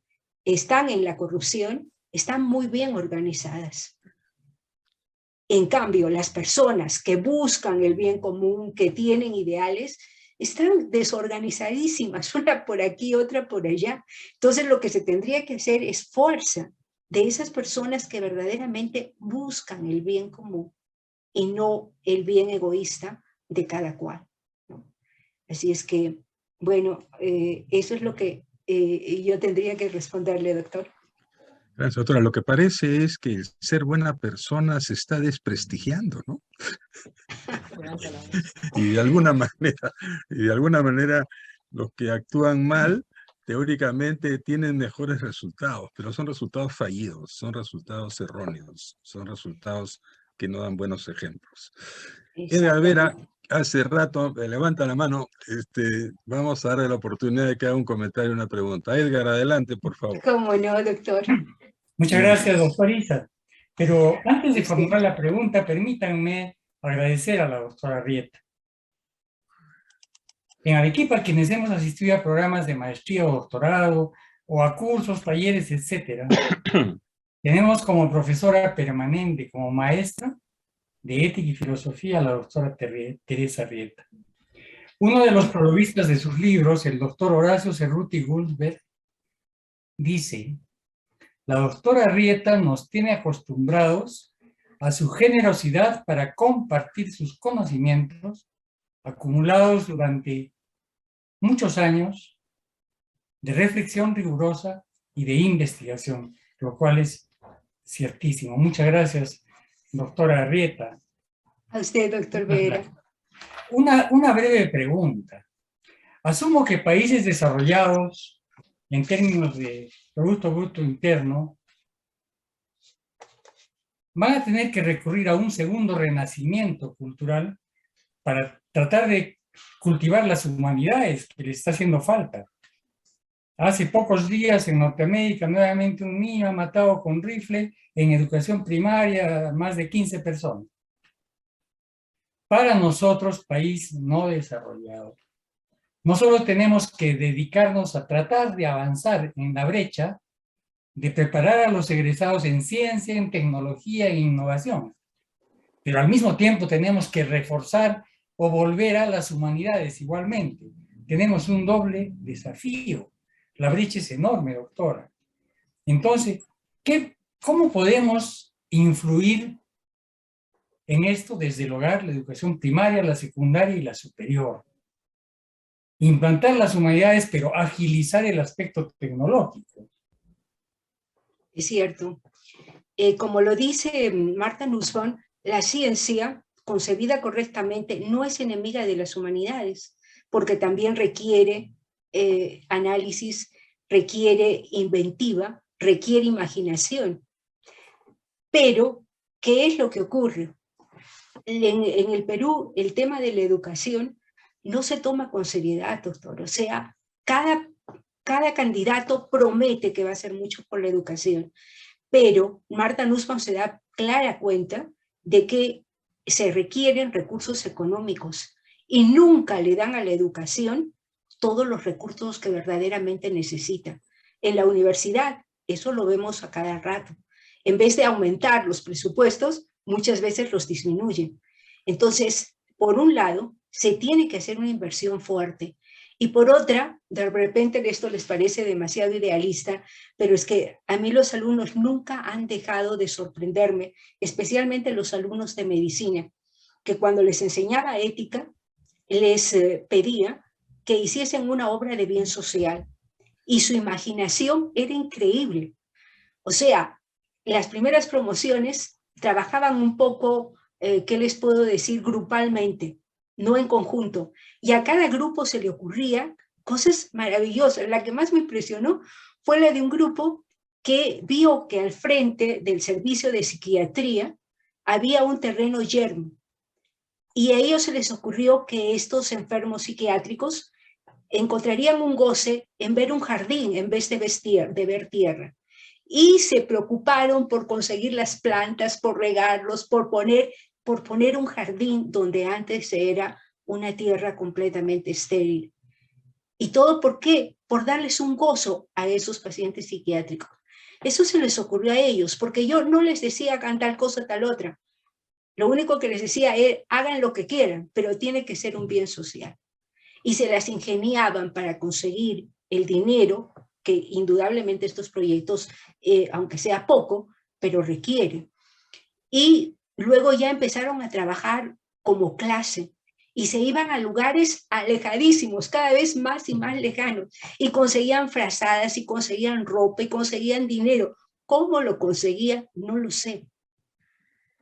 S2: están en la corrupción están muy bien organizadas. En cambio, las personas que buscan el bien común, que tienen ideales, están desorganizadísimas, una por aquí, otra por allá. Entonces lo que se tendría que hacer es fuerza de esas personas que verdaderamente buscan el bien común y no el bien egoísta de cada cual, ¿no? Así es que, bueno, eso es lo que yo tendría que responderle, doctor.
S1: Gracias, doctora. Lo que parece es que el ser buena persona se está desprestigiando, ¿no? Y de alguna manera, los que actúan mal, teóricamente tienen mejores resultados, pero son resultados fallidos, son resultados erróneos, son resultados que no dan buenos ejemplos. Edgar Vera, hace rato, levanta la mano, vamos a darle la oportunidad de que haga un comentario, una pregunta. Edgar, adelante, por favor.
S2: ¿Cómo no, doctor?
S3: Muchas gracias, doctor Isa. Pero antes de formular la pregunta, permítanme agradecer a la doctora Arrieta. En Arequipa, quienes hemos asistido a programas de maestría o doctorado, o a cursos, talleres, etc., tenemos como profesora permanente, como maestra de ética y filosofía, a la doctora Teresa Arrieta. Uno de los prologuistas de sus libros, el doctor Horacio Cerruti Gulbert, dice: la doctora Arrieta nos tiene acostumbrados a su generosidad para compartir sus conocimientos acumulados durante muchos años de reflexión rigurosa y de investigación, lo cual es ciertísimo. Muchas gracias, doctora Arrieta.
S2: A usted, doctor Vera.
S3: Una breve pregunta. Asumo que países desarrollados en términos de Producto Bruto Interno van a tener que recurrir a un segundo renacimiento cultural para tratar de cultivar las humanidades que les está haciendo falta. Hace pocos días en Norteamérica nuevamente un niño ha matado con rifle en educación primaria a más de 15 personas. Para nosotros, país no desarrollado, no solo tenemos que dedicarnos a tratar de avanzar en la brecha, de preparar a los egresados en ciencia, en tecnología e innovación, pero al mismo tiempo tenemos que reforzar o volver a las humanidades igualmente. Tenemos un doble desafío. La brecha es enorme, doctora. Entonces, ¿cómo podemos influir en esto desde el hogar, la educación primaria, la secundaria y la superior? Implantar las humanidades, pero agilizar el aspecto tecnológico.
S2: Es cierto. Como lo dice Martha Nussbaum, la ciencia, concebida correctamente, no es enemiga de las humanidades, porque también requiere análisis, requiere inventiva, requiere imaginación. Pero, ¿qué es lo que ocurre? En el Perú, el tema de la educación no se toma con seriedad, doctor. O sea, cada candidato promete que va a hacer mucho por la educación, pero Martha Nussbaum se da clara cuenta de que se requieren recursos económicos y nunca le dan a la educación todos los recursos que verdaderamente necesita. En la universidad, eso lo vemos a cada rato. En vez de aumentar los presupuestos, muchas veces los disminuyen. Entonces, por un lado, se tiene que hacer una inversión fuerte. Y por otra, de repente esto les parece demasiado idealista, pero es que a mí los alumnos nunca han dejado de sorprenderme, especialmente los alumnos de medicina, que cuando les enseñaba ética, les pedía que hiciesen una obra de bien social. Y su imaginación era increíble. O sea, las primeras promociones trabajaban un poco, ¿qué les puedo decir? Grupalmente, no en conjunto. Y a cada grupo se le ocurría cosas maravillosas. La que más me impresionó fue la de un grupo que vio que al frente del servicio de psiquiatría había un terreno yermo. Y a ellos se les ocurrió que estos enfermos psiquiátricos encontrarían un goce en ver un jardín en vez de ver tierra. Y se preocuparon por conseguir las plantas, por regarlos, por poner un jardín donde antes era una tierra completamente estéril. ¿Y todo por qué? Por darles un gozo a esos pacientes psiquiátricos. Eso se les ocurrió a ellos, porque yo no les decía hagan tal cosa, tal otra. Lo único que les decía es hagan lo que quieran, pero tiene que ser un bien social. Y se las ingeniaban para conseguir el dinero que indudablemente estos proyectos, aunque sea poco, pero requieren. Y luego ya empezaron a trabajar como clase y se iban a lugares alejadísimos, cada vez más y más lejanos, y conseguían frazadas, y conseguían ropa, y conseguían dinero. ¿Cómo lo conseguían? No lo sé,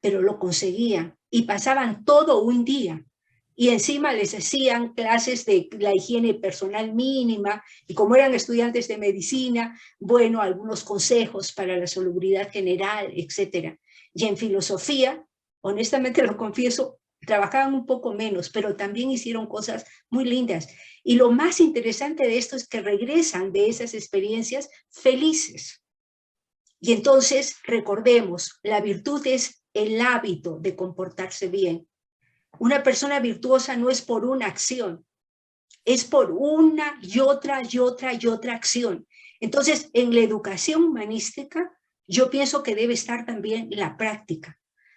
S2: pero lo conseguían, y pasaban todo un día. Y encima les hacían clases de la higiene personal mínima, y como eran estudiantes de medicina, bueno, algunos consejos para la salubridad general, etc. Y en filosofía, honestamente lo confieso, trabajaban un poco menos, pero también hicieron cosas muy lindas. Y lo más interesante de esto es que regresan de esas experiencias felices. Y entonces, recordemos, la virtud es el hábito de comportarse bien. Una persona virtuosa no es por una acción, es por una y otra y otra y otra acción. Entonces, en la educación humanística, yo pienso que debe estar también la práctica.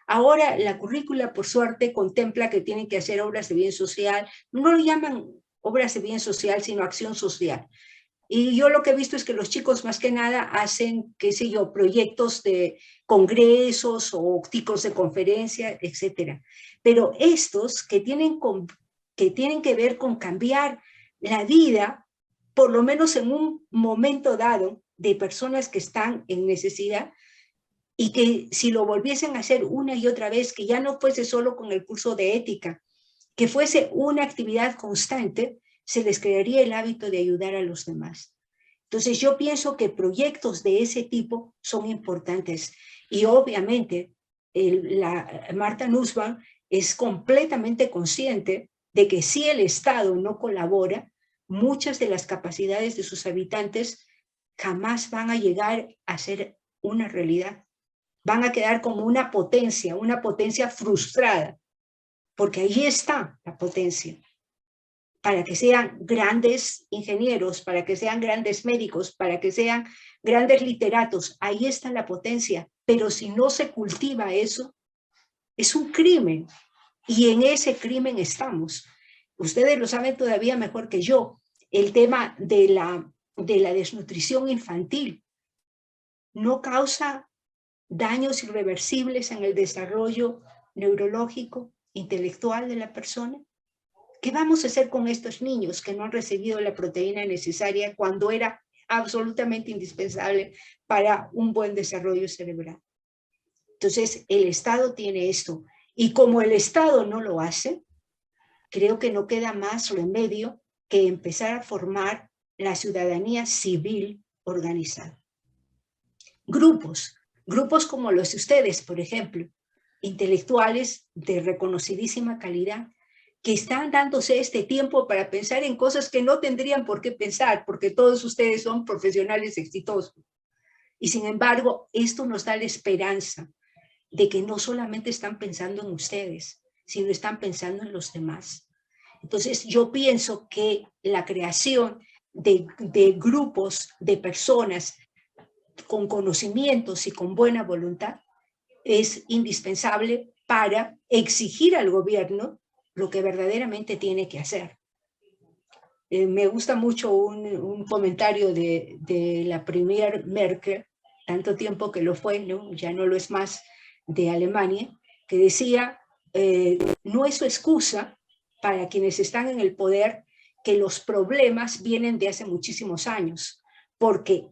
S2: Ahora, la currícula, por suerte, contempla que tienen que hacer obras de bien social. No lo llaman obras de bien social, sino acción social. Y yo lo que he visto es que los chicos más que nada hacen, qué sé yo, proyectos de congresos o ciclos de conferencia, etc. Pero estos que tienen que ver con cambiar la vida, por lo menos en un momento dado, de personas que están en necesidad, y que si lo volviesen a hacer una y otra vez, que ya no fuese solo con el curso de ética, que fuese una actividad constante, se les crearía el hábito de ayudar a los demás. Entonces yo pienso que proyectos de ese tipo son importantes y obviamente Marta Nussbaum es completamente consciente de que si el Estado no colabora, muchas de las capacidades de sus habitantes jamás van a llegar a ser una realidad. Van a quedar como una potencia frustrada, porque ahí está la potencia. Para que sean grandes ingenieros, para que sean grandes médicos, para que sean grandes literatos, ahí está la potencia. Pero si no se cultiva eso, es un crimen. Y en ese crimen estamos. Ustedes lo saben todavía mejor que yo. El tema de la desnutrición infantil no causa daños irreversibles en el desarrollo neurológico, intelectual de la persona. ¿Qué vamos a hacer con estos niños que no han recibido la proteína necesaria cuando era absolutamente indispensable para un buen desarrollo cerebral? Entonces, el Estado tiene esto. Y como el Estado no lo hace, creo que no queda más remedio que empezar a formar la ciudadanía civil organizada. Grupos como los de ustedes, por ejemplo, intelectuales de reconocidísima calidad, que están dándose este tiempo para pensar en cosas que no tendrían por qué pensar, porque todos ustedes son profesionales exitosos. Y sin embargo, esto nos da la esperanza de que no solamente están pensando en ustedes, sino están pensando en los demás. Entonces, yo pienso que la creación de grupos de personas con conocimientos y con buena voluntad es indispensable para exigir al gobierno lo que verdaderamente tiene que hacer. Me gusta mucho un comentario de la premier Merkel, tanto tiempo que lo fue, ¿no? Ya no lo es más, de Alemania, que decía, no es su excusa para quienes están en el poder que los problemas vienen de hace muchísimos años, porque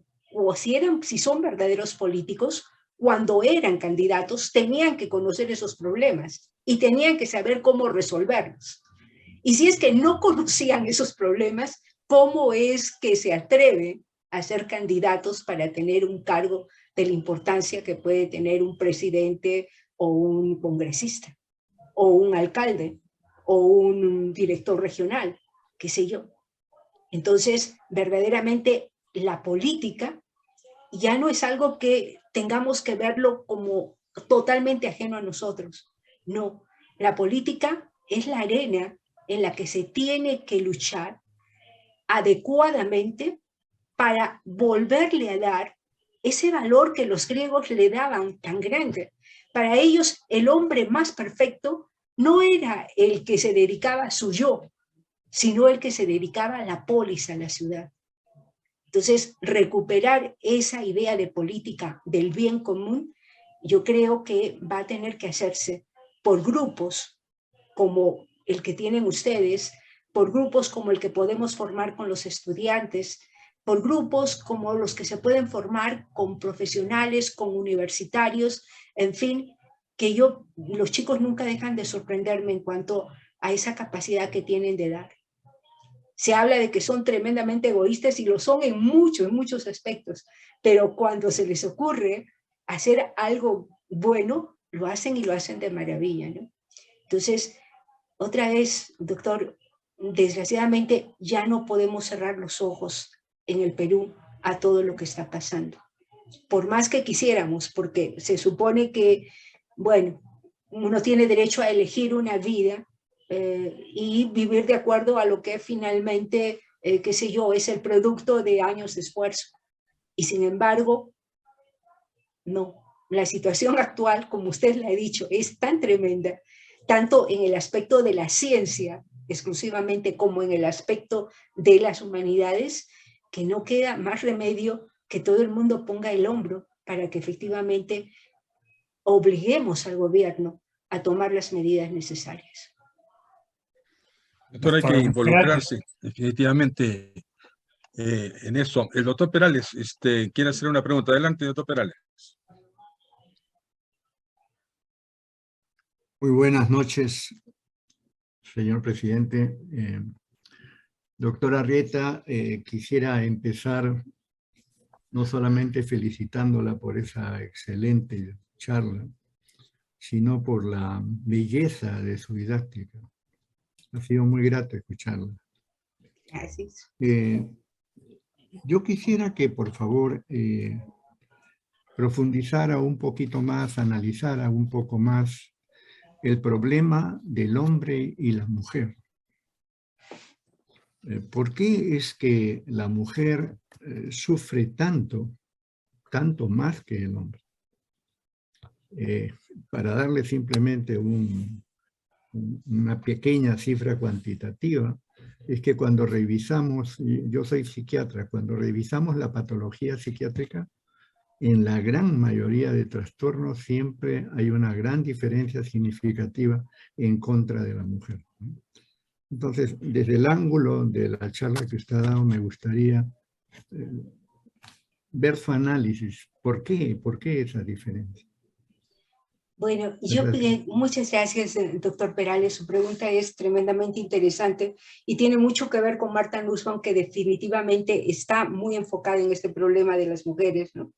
S2: si son verdaderos políticos, cuando eran candidatos tenían que conocer esos problemas y tenían que saber cómo resolverlos. Y si es que no conocían esos problemas, ¿cómo es que se atreven a ser candidatos para tener un cargo de la importancia que puede tener un presidente o un congresista, o un alcalde, o un director regional, qué sé yo? Entonces, verdaderamente, la política ya no es algo que tengamos que verlo como totalmente ajeno a nosotros. No, la política es la arena en la que se tiene que luchar adecuadamente para volverle a dar ese valor que los griegos le daban tan grande. Para ellos, el hombre más perfecto no era el que se dedicaba a su yo, sino el que se dedicaba a la polis, a la ciudad. Entonces, recuperar esa idea de política del bien común, yo creo que va a tener que hacerse por grupos como el que tienen ustedes, por grupos como el que podemos formar con los estudiantes, por grupos como los que se pueden formar con profesionales, con universitarios, en fin, que los chicos nunca dejan de sorprenderme en cuanto a esa capacidad que tienen de dar. Se habla de que son tremendamente egoístas y lo son en muchos aspectos, pero cuando se les ocurre hacer algo bueno, lo hacen y lo hacen de maravilla, ¿no? Entonces, otra vez, doctor, desgraciadamente ya no podemos cerrar los ojos en el Perú a todo lo que está pasando. Por más que quisiéramos, porque se supone que, bueno, uno tiene derecho a elegir una vida y vivir de acuerdo a lo que finalmente, qué sé yo, es el producto de años de esfuerzo. Y sin embargo, no. La situación actual, como usted le ha dicho, es tan tremenda, tanto en el aspecto de la ciencia exclusivamente como en el aspecto de las humanidades, que no queda más remedio que todo el mundo ponga el hombro para que efectivamente obliguemos al gobierno a tomar las medidas necesarias.
S1: Doctor, hay que involucrarse definitivamente en eso. El doctor Perales quiere hacer una pregunta. Adelante, doctor Perales.
S4: Muy buenas noches, señor presidente. Doctora Arrieta, quisiera empezar no solamente felicitándola por esa excelente charla, sino por la belleza de su didáctica. Ha sido muy grato escucharla.
S2: Gracias.
S4: Yo quisiera que, por favor, profundizara un poquito más, analizara un poco más el problema del hombre y la mujer. ¿Por qué es que la mujer sufre tanto más que el hombre? Para darle simplemente una pequeña cifra cuantitativa, es que cuando revisamos, yo soy psiquiatra, cuando revisamos la patología psiquiátrica, en la gran mayoría de trastornos siempre hay una gran diferencia significativa en contra de la mujer. Entonces, desde el ángulo de la charla que usted ha dado, me gustaría ver su análisis. ¿Por qué? ¿Por qué esa diferencia?
S2: Bueno, muchas gracias, doctor Perales. Su pregunta es tremendamente interesante y tiene mucho que ver con Martha Nussbaum, que definitivamente está muy enfocada en este problema de las mujeres, ¿no?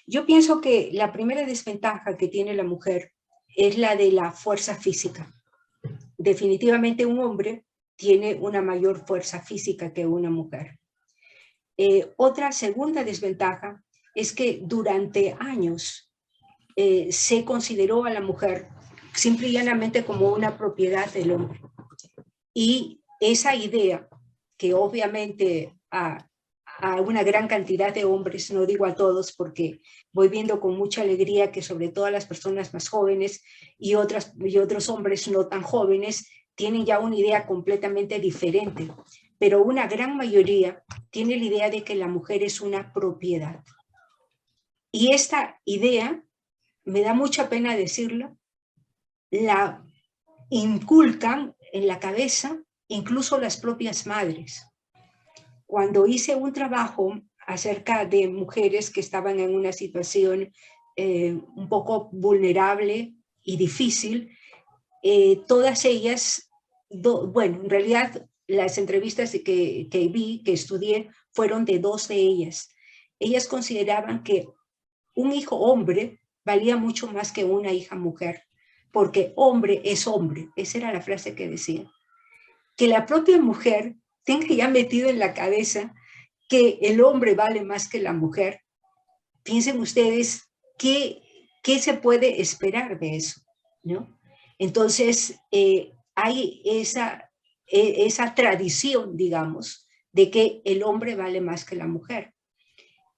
S2: Yo pienso que la primera desventaja que tiene la mujer es la de la fuerza física. Definitivamente un hombre tiene una mayor fuerza física que una mujer. Otra segunda desventaja es que durante años se consideró a la mujer simple y llanamente como una propiedad del hombre. Y esa idea, que obviamente a una gran cantidad de hombres, no digo a todos porque voy viendo con mucha alegría que sobre todo las personas más jóvenes y otros hombres no tan jóvenes tienen ya una idea completamente diferente, pero una gran mayoría tiene la idea de que la mujer es una propiedad. Y esta idea, me da mucha pena decirlo, la inculcan en la cabeza incluso las propias madres. Cuando hice un trabajo acerca de mujeres que estaban en una situación un poco vulnerable y difícil, todas ellas, bueno, en realidad las entrevistas que vi, que estudié, fueron de dos de ellas. Ellas consideraban que un hijo hombre valía mucho más que una hija mujer, porque hombre es hombre. Esa era la frase que decía. Que la propia mujer tenga ya metido en la cabeza que el hombre vale más que la mujer. Piensen ustedes qué se puede esperar de eso, ¿no? Entonces, hay esa tradición, digamos, de que el hombre vale más que la mujer.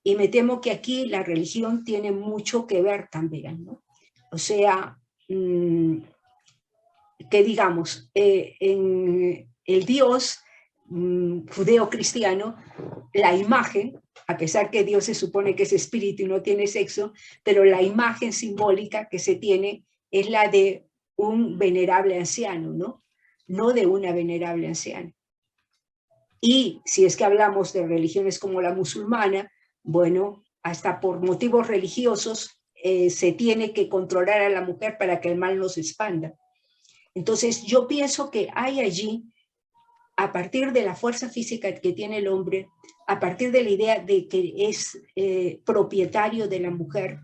S2: Y me temo que aquí la religión tiene mucho que ver también, ¿no? O sea, que digamos, en el Dios judeo-cristiano, la imagen, a pesar que Dios se supone que es espíritu y no tiene sexo, pero la imagen simbólica que se tiene es la de un venerable anciano, ¿no? No de una venerable anciana. Y si es que hablamos de religiones como la musulmana, bueno, hasta por motivos religiosos se tiene que controlar a la mujer para que el mal no se expanda. Entonces yo pienso que hay allí, a partir de la fuerza física que tiene el hombre, a partir de la idea de que es propietario de la mujer,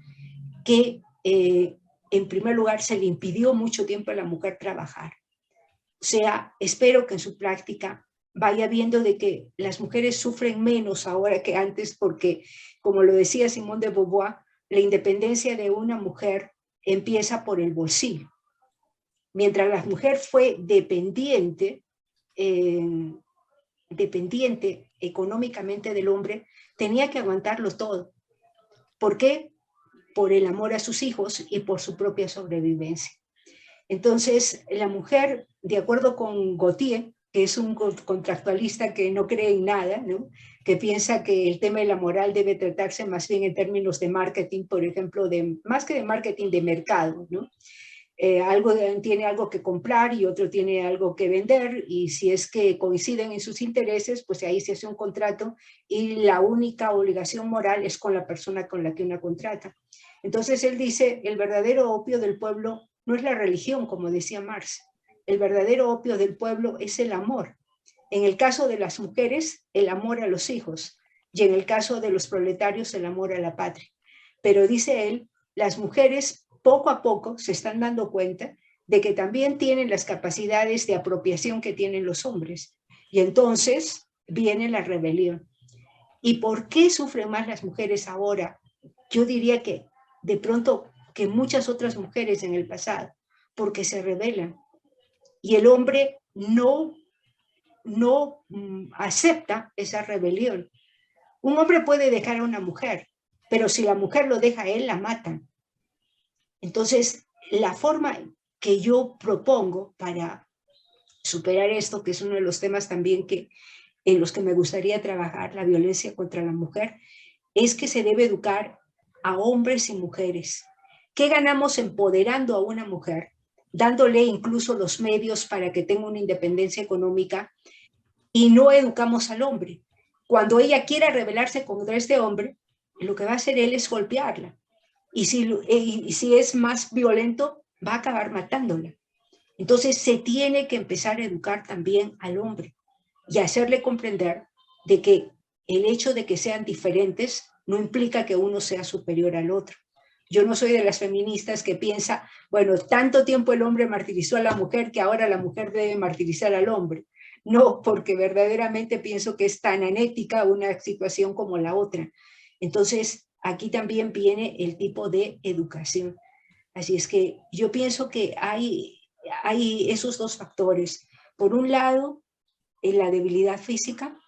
S2: que en primer lugar se le impidió mucho tiempo a la mujer trabajar. O sea, espero que en su práctica vaya viendo de que las mujeres sufren menos ahora que antes, porque, como lo decía Simone de Beauvoir, la independencia de una mujer empieza por el bolsillo. Mientras la mujer fue dependiente económicamente del hombre, tenía que aguantarlo todo. ¿Por qué? Por el amor a sus hijos y por su propia sobrevivencia. Entonces, la mujer, de acuerdo con Gautier, que es un contractualista que no cree en nada, ¿no? Que piensa que el tema de la moral debe tratarse más bien en términos de marketing, por ejemplo, más que de marketing, de mercado, ¿no? Tiene algo que comprar y otro tiene algo que vender, y si es que coinciden en sus intereses, pues ahí se hace un contrato y la única obligación moral es con la persona con la que una contrata. Entonces él dice, el verdadero opio del pueblo no es la religión, como decía Marx. El verdadero opio del pueblo es el amor. En el caso de las mujeres, el amor a los hijos, y en el caso de los proletarios, el amor a la patria. Pero dice él, las mujeres poco a poco se están dando cuenta de que también tienen las capacidades de apropiación que tienen los hombres. Y entonces viene la rebelión. ¿Y por qué sufren más las mujeres ahora? Yo diría que de pronto que muchas otras mujeres en el pasado, porque se rebelan. Y el hombre no acepta esa rebelión. Un hombre puede dejar a una mujer, pero si la mujer lo deja a él, la matan. Entonces, la forma que yo propongo para superar esto, que es uno de los temas también en los que me gustaría trabajar, la violencia contra la mujer, es que se debe educar a hombres y mujeres. ¿Qué ganamos empoderando a una mujer, dándole incluso los medios para que tenga una independencia económica, y no educamos al hombre? Cuando ella quiera rebelarse contra este hombre, lo que va a hacer él es golpearla. Y si es más violento, va a acabar matándola. Entonces se tiene que empezar a educar también al hombre y hacerle comprender de que el hecho de que sean diferentes no implica que uno sea superior al otro. Yo no soy de las feministas que piensa, bueno, tanto tiempo el hombre martirizó a la mujer que ahora la mujer debe martirizar al hombre. No, porque verdaderamente pienso que es tan anética una situación como la otra. Entonces, aquí también viene el tipo de educación. Así es que yo pienso que hay esos dos factores. Por un lado, la debilidad física,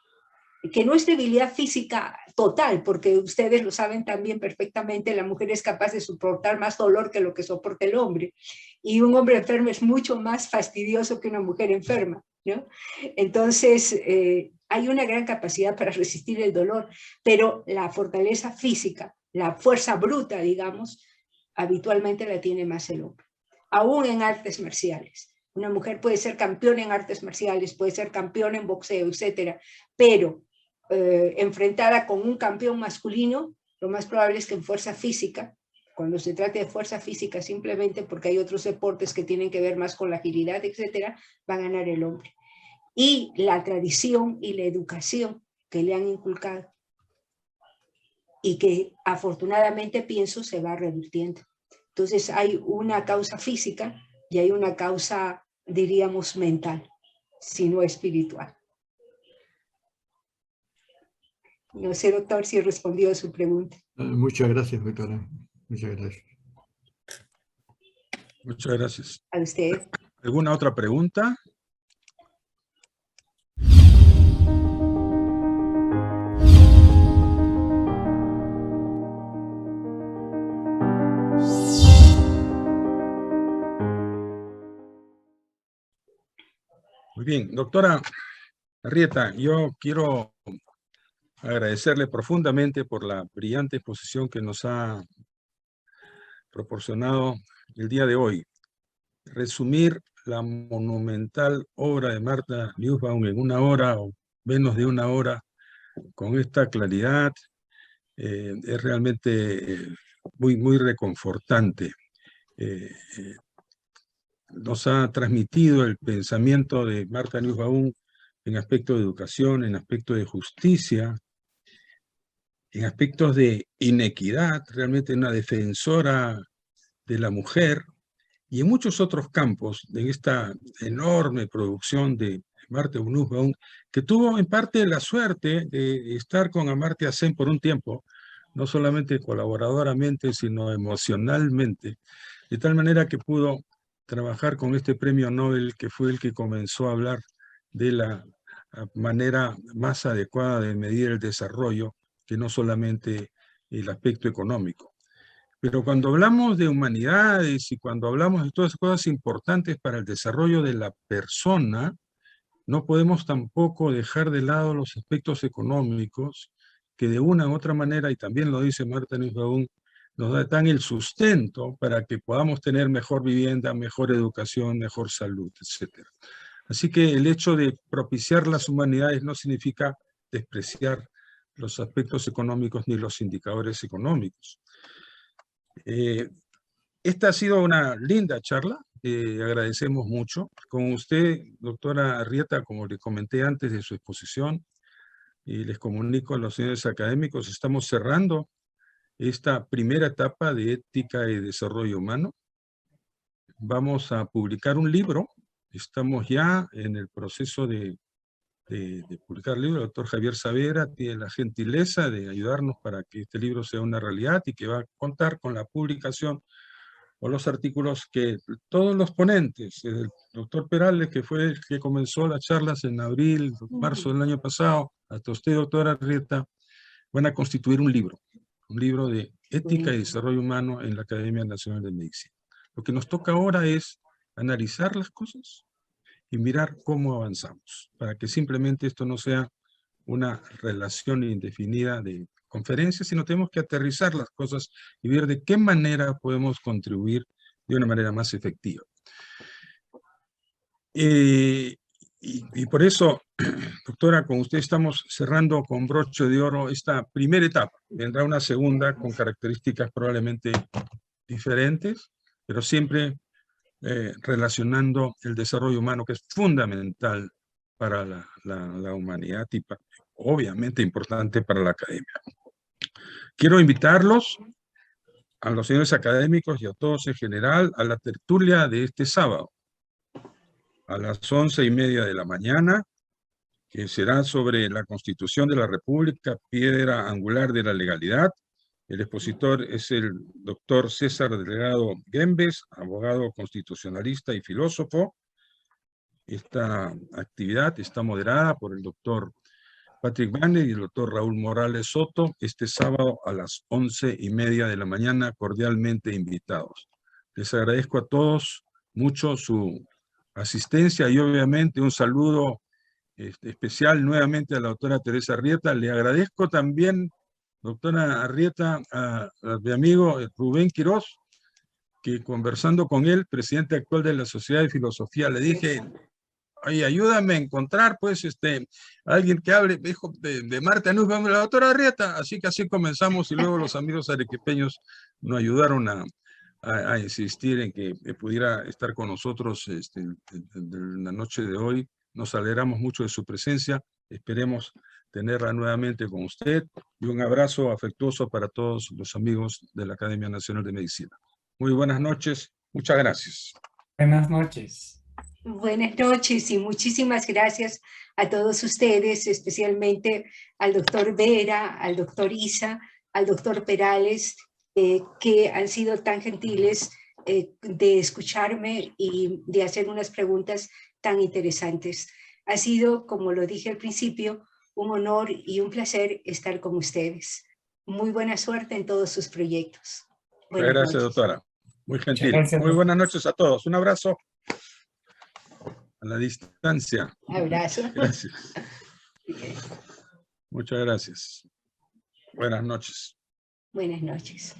S2: que no es debilidad física total, porque ustedes lo saben también perfectamente, la mujer es capaz de soportar más dolor que lo que soporta el hombre. Y un hombre enfermo es mucho más fastidioso que una mujer enferma, ¿no? Entonces, hay una gran capacidad para resistir el dolor, pero la fortaleza física, la fuerza bruta, digamos, habitualmente la tiene más el hombre. Aún en artes marciales. Una mujer puede ser campeona en artes marciales, puede ser campeona en boxeo, etcétera, pero enfrentada con un campeón masculino, lo más probable es que en fuerza física, cuando se trate de fuerza física simplemente porque hay otros deportes que tienen que ver más con la agilidad, etcétera, va a ganar el hombre. Y la tradición y la educación que le han inculcado y que afortunadamente pienso se va revirtiendo. Entonces hay una causa física y hay una causa, diríamos, mental, si no espiritual. No sé, doctor, si he respondido a su pregunta.
S4: Muchas gracias, doctora. Muchas gracias.
S1: Muchas gracias.
S2: A usted.
S1: ¿Alguna otra pregunta? Muy bien, doctora Arrieta, yo quiero agradecerle profundamente por la brillante exposición que nos ha proporcionado el día de hoy. Resumir la monumental obra de Martha Nussbaum en una hora o menos de una hora con esta claridad es realmente muy reconfortante. Nos ha transmitido el pensamiento de Martha Nussbaum en aspectos de educación, en aspectos de justicia, en aspectos de inequidad, realmente una defensora de la mujer, y en muchos otros campos, en esta enorme producción de Martha Nussbaum, que tuvo en parte la suerte de estar con Amartya Sen por un tiempo, no solamente colaboradoramente, sino emocionalmente, de tal manera que pudo trabajar con este premio Nobel, que fue el que comenzó a hablar de la manera más adecuada de medir el desarrollo, que no solamente el aspecto económico. Pero cuando hablamos de humanidades y cuando hablamos de todas cosas importantes para el desarrollo de la persona, no podemos tampoco dejar de lado los aspectos económicos que de una u otra manera, y también lo dice Martha Nussbaum, nos dan el sustento para que podamos tener mejor vivienda, mejor educación, mejor salud, etc. Así que el hecho de propiciar las humanidades no significa despreciar los aspectos económicos ni los indicadores económicos. Esta ha sido una linda charla, agradecemos mucho. Con usted, doctora Arrieta, como le comenté antes de su exposición, y les comunico a los señores académicos, estamos cerrando esta primera etapa de ética y desarrollo humano. Vamos a publicar un libro, estamos ya en el proceso de publicar el libro. El doctor Javier Saavedra tiene la gentileza de ayudarnos para que este libro sea una realidad y que va a contar con la publicación o los artículos que todos los ponentes, el doctor Perales, que fue el que comenzó las charlas en abril, marzo del año pasado, hasta usted, doctora Arrieta, van a constituir un libro de ética y desarrollo humano en la Academia Nacional de Medicina. Lo que nos toca ahora es analizar las cosas y mirar cómo avanzamos, para que simplemente esto no sea una relación indefinida de conferencias, sino tenemos que aterrizar las cosas y ver de qué manera podemos contribuir de una manera más efectiva. Y por eso, doctora, con usted estamos cerrando con broche de oro esta primera etapa. Vendrá una segunda con características probablemente diferentes, pero siempre relacionando el desarrollo humano, que es fundamental para la humanidad y obviamente importante para la academia. Quiero invitarlos, a los señores académicos y a todos en general, a la tertulia de este sábado, a las 11:30 de la mañana, que será sobre la Constitución de la República, piedra angular de la legalidad. El expositor es el doctor César Delgado Gembes, abogado constitucionalista y filósofo. Esta actividad está moderada por el doctor Patrick Banner y el doctor Raúl Morales Soto, este sábado a las 11:30 de la mañana, cordialmente invitados. Les agradezco a todos mucho su asistencia y obviamente un saludo especial nuevamente a la doctora Teresa Arrieta. Le agradezco también, doctora Arrieta, a mi amigo Rubén Quirós, que conversando con él, presidente actual de la Sociedad de Filosofía, le dije, oye, ayúdame a encontrar, pues, alguien que hable, dijo, de Marta Nuss, la doctora Arrieta. Así que así comenzamos y luego los amigos arequipeños nos ayudaron a insistir en que pudiera estar con nosotros en la noche de hoy. Nos alegramos mucho de su presencia, esperemos tenerla nuevamente con usted y un abrazo afectuoso para todos los amigos de la Academia Nacional de Medicina. Muy buenas noches, muchas gracias.
S3: Buenas noches.
S2: Buenas noches y muchísimas gracias a todos ustedes, especialmente al doctor Vera, al doctor Isa, al doctor Perales, que han sido tan gentiles de escucharme y de hacer unas preguntas tan interesantes. Ha sido, como lo dije al principio, un honor y un placer estar con ustedes. Muy buena suerte en todos sus proyectos.
S1: Muchas gracias, doctora. Muy gentil.
S3: Gracias,
S1: muy buenas noches a todos. Un abrazo a la distancia.
S2: Abrazo.
S1: Gracias. Muchas gracias. Buenas noches.
S2: Buenas noches.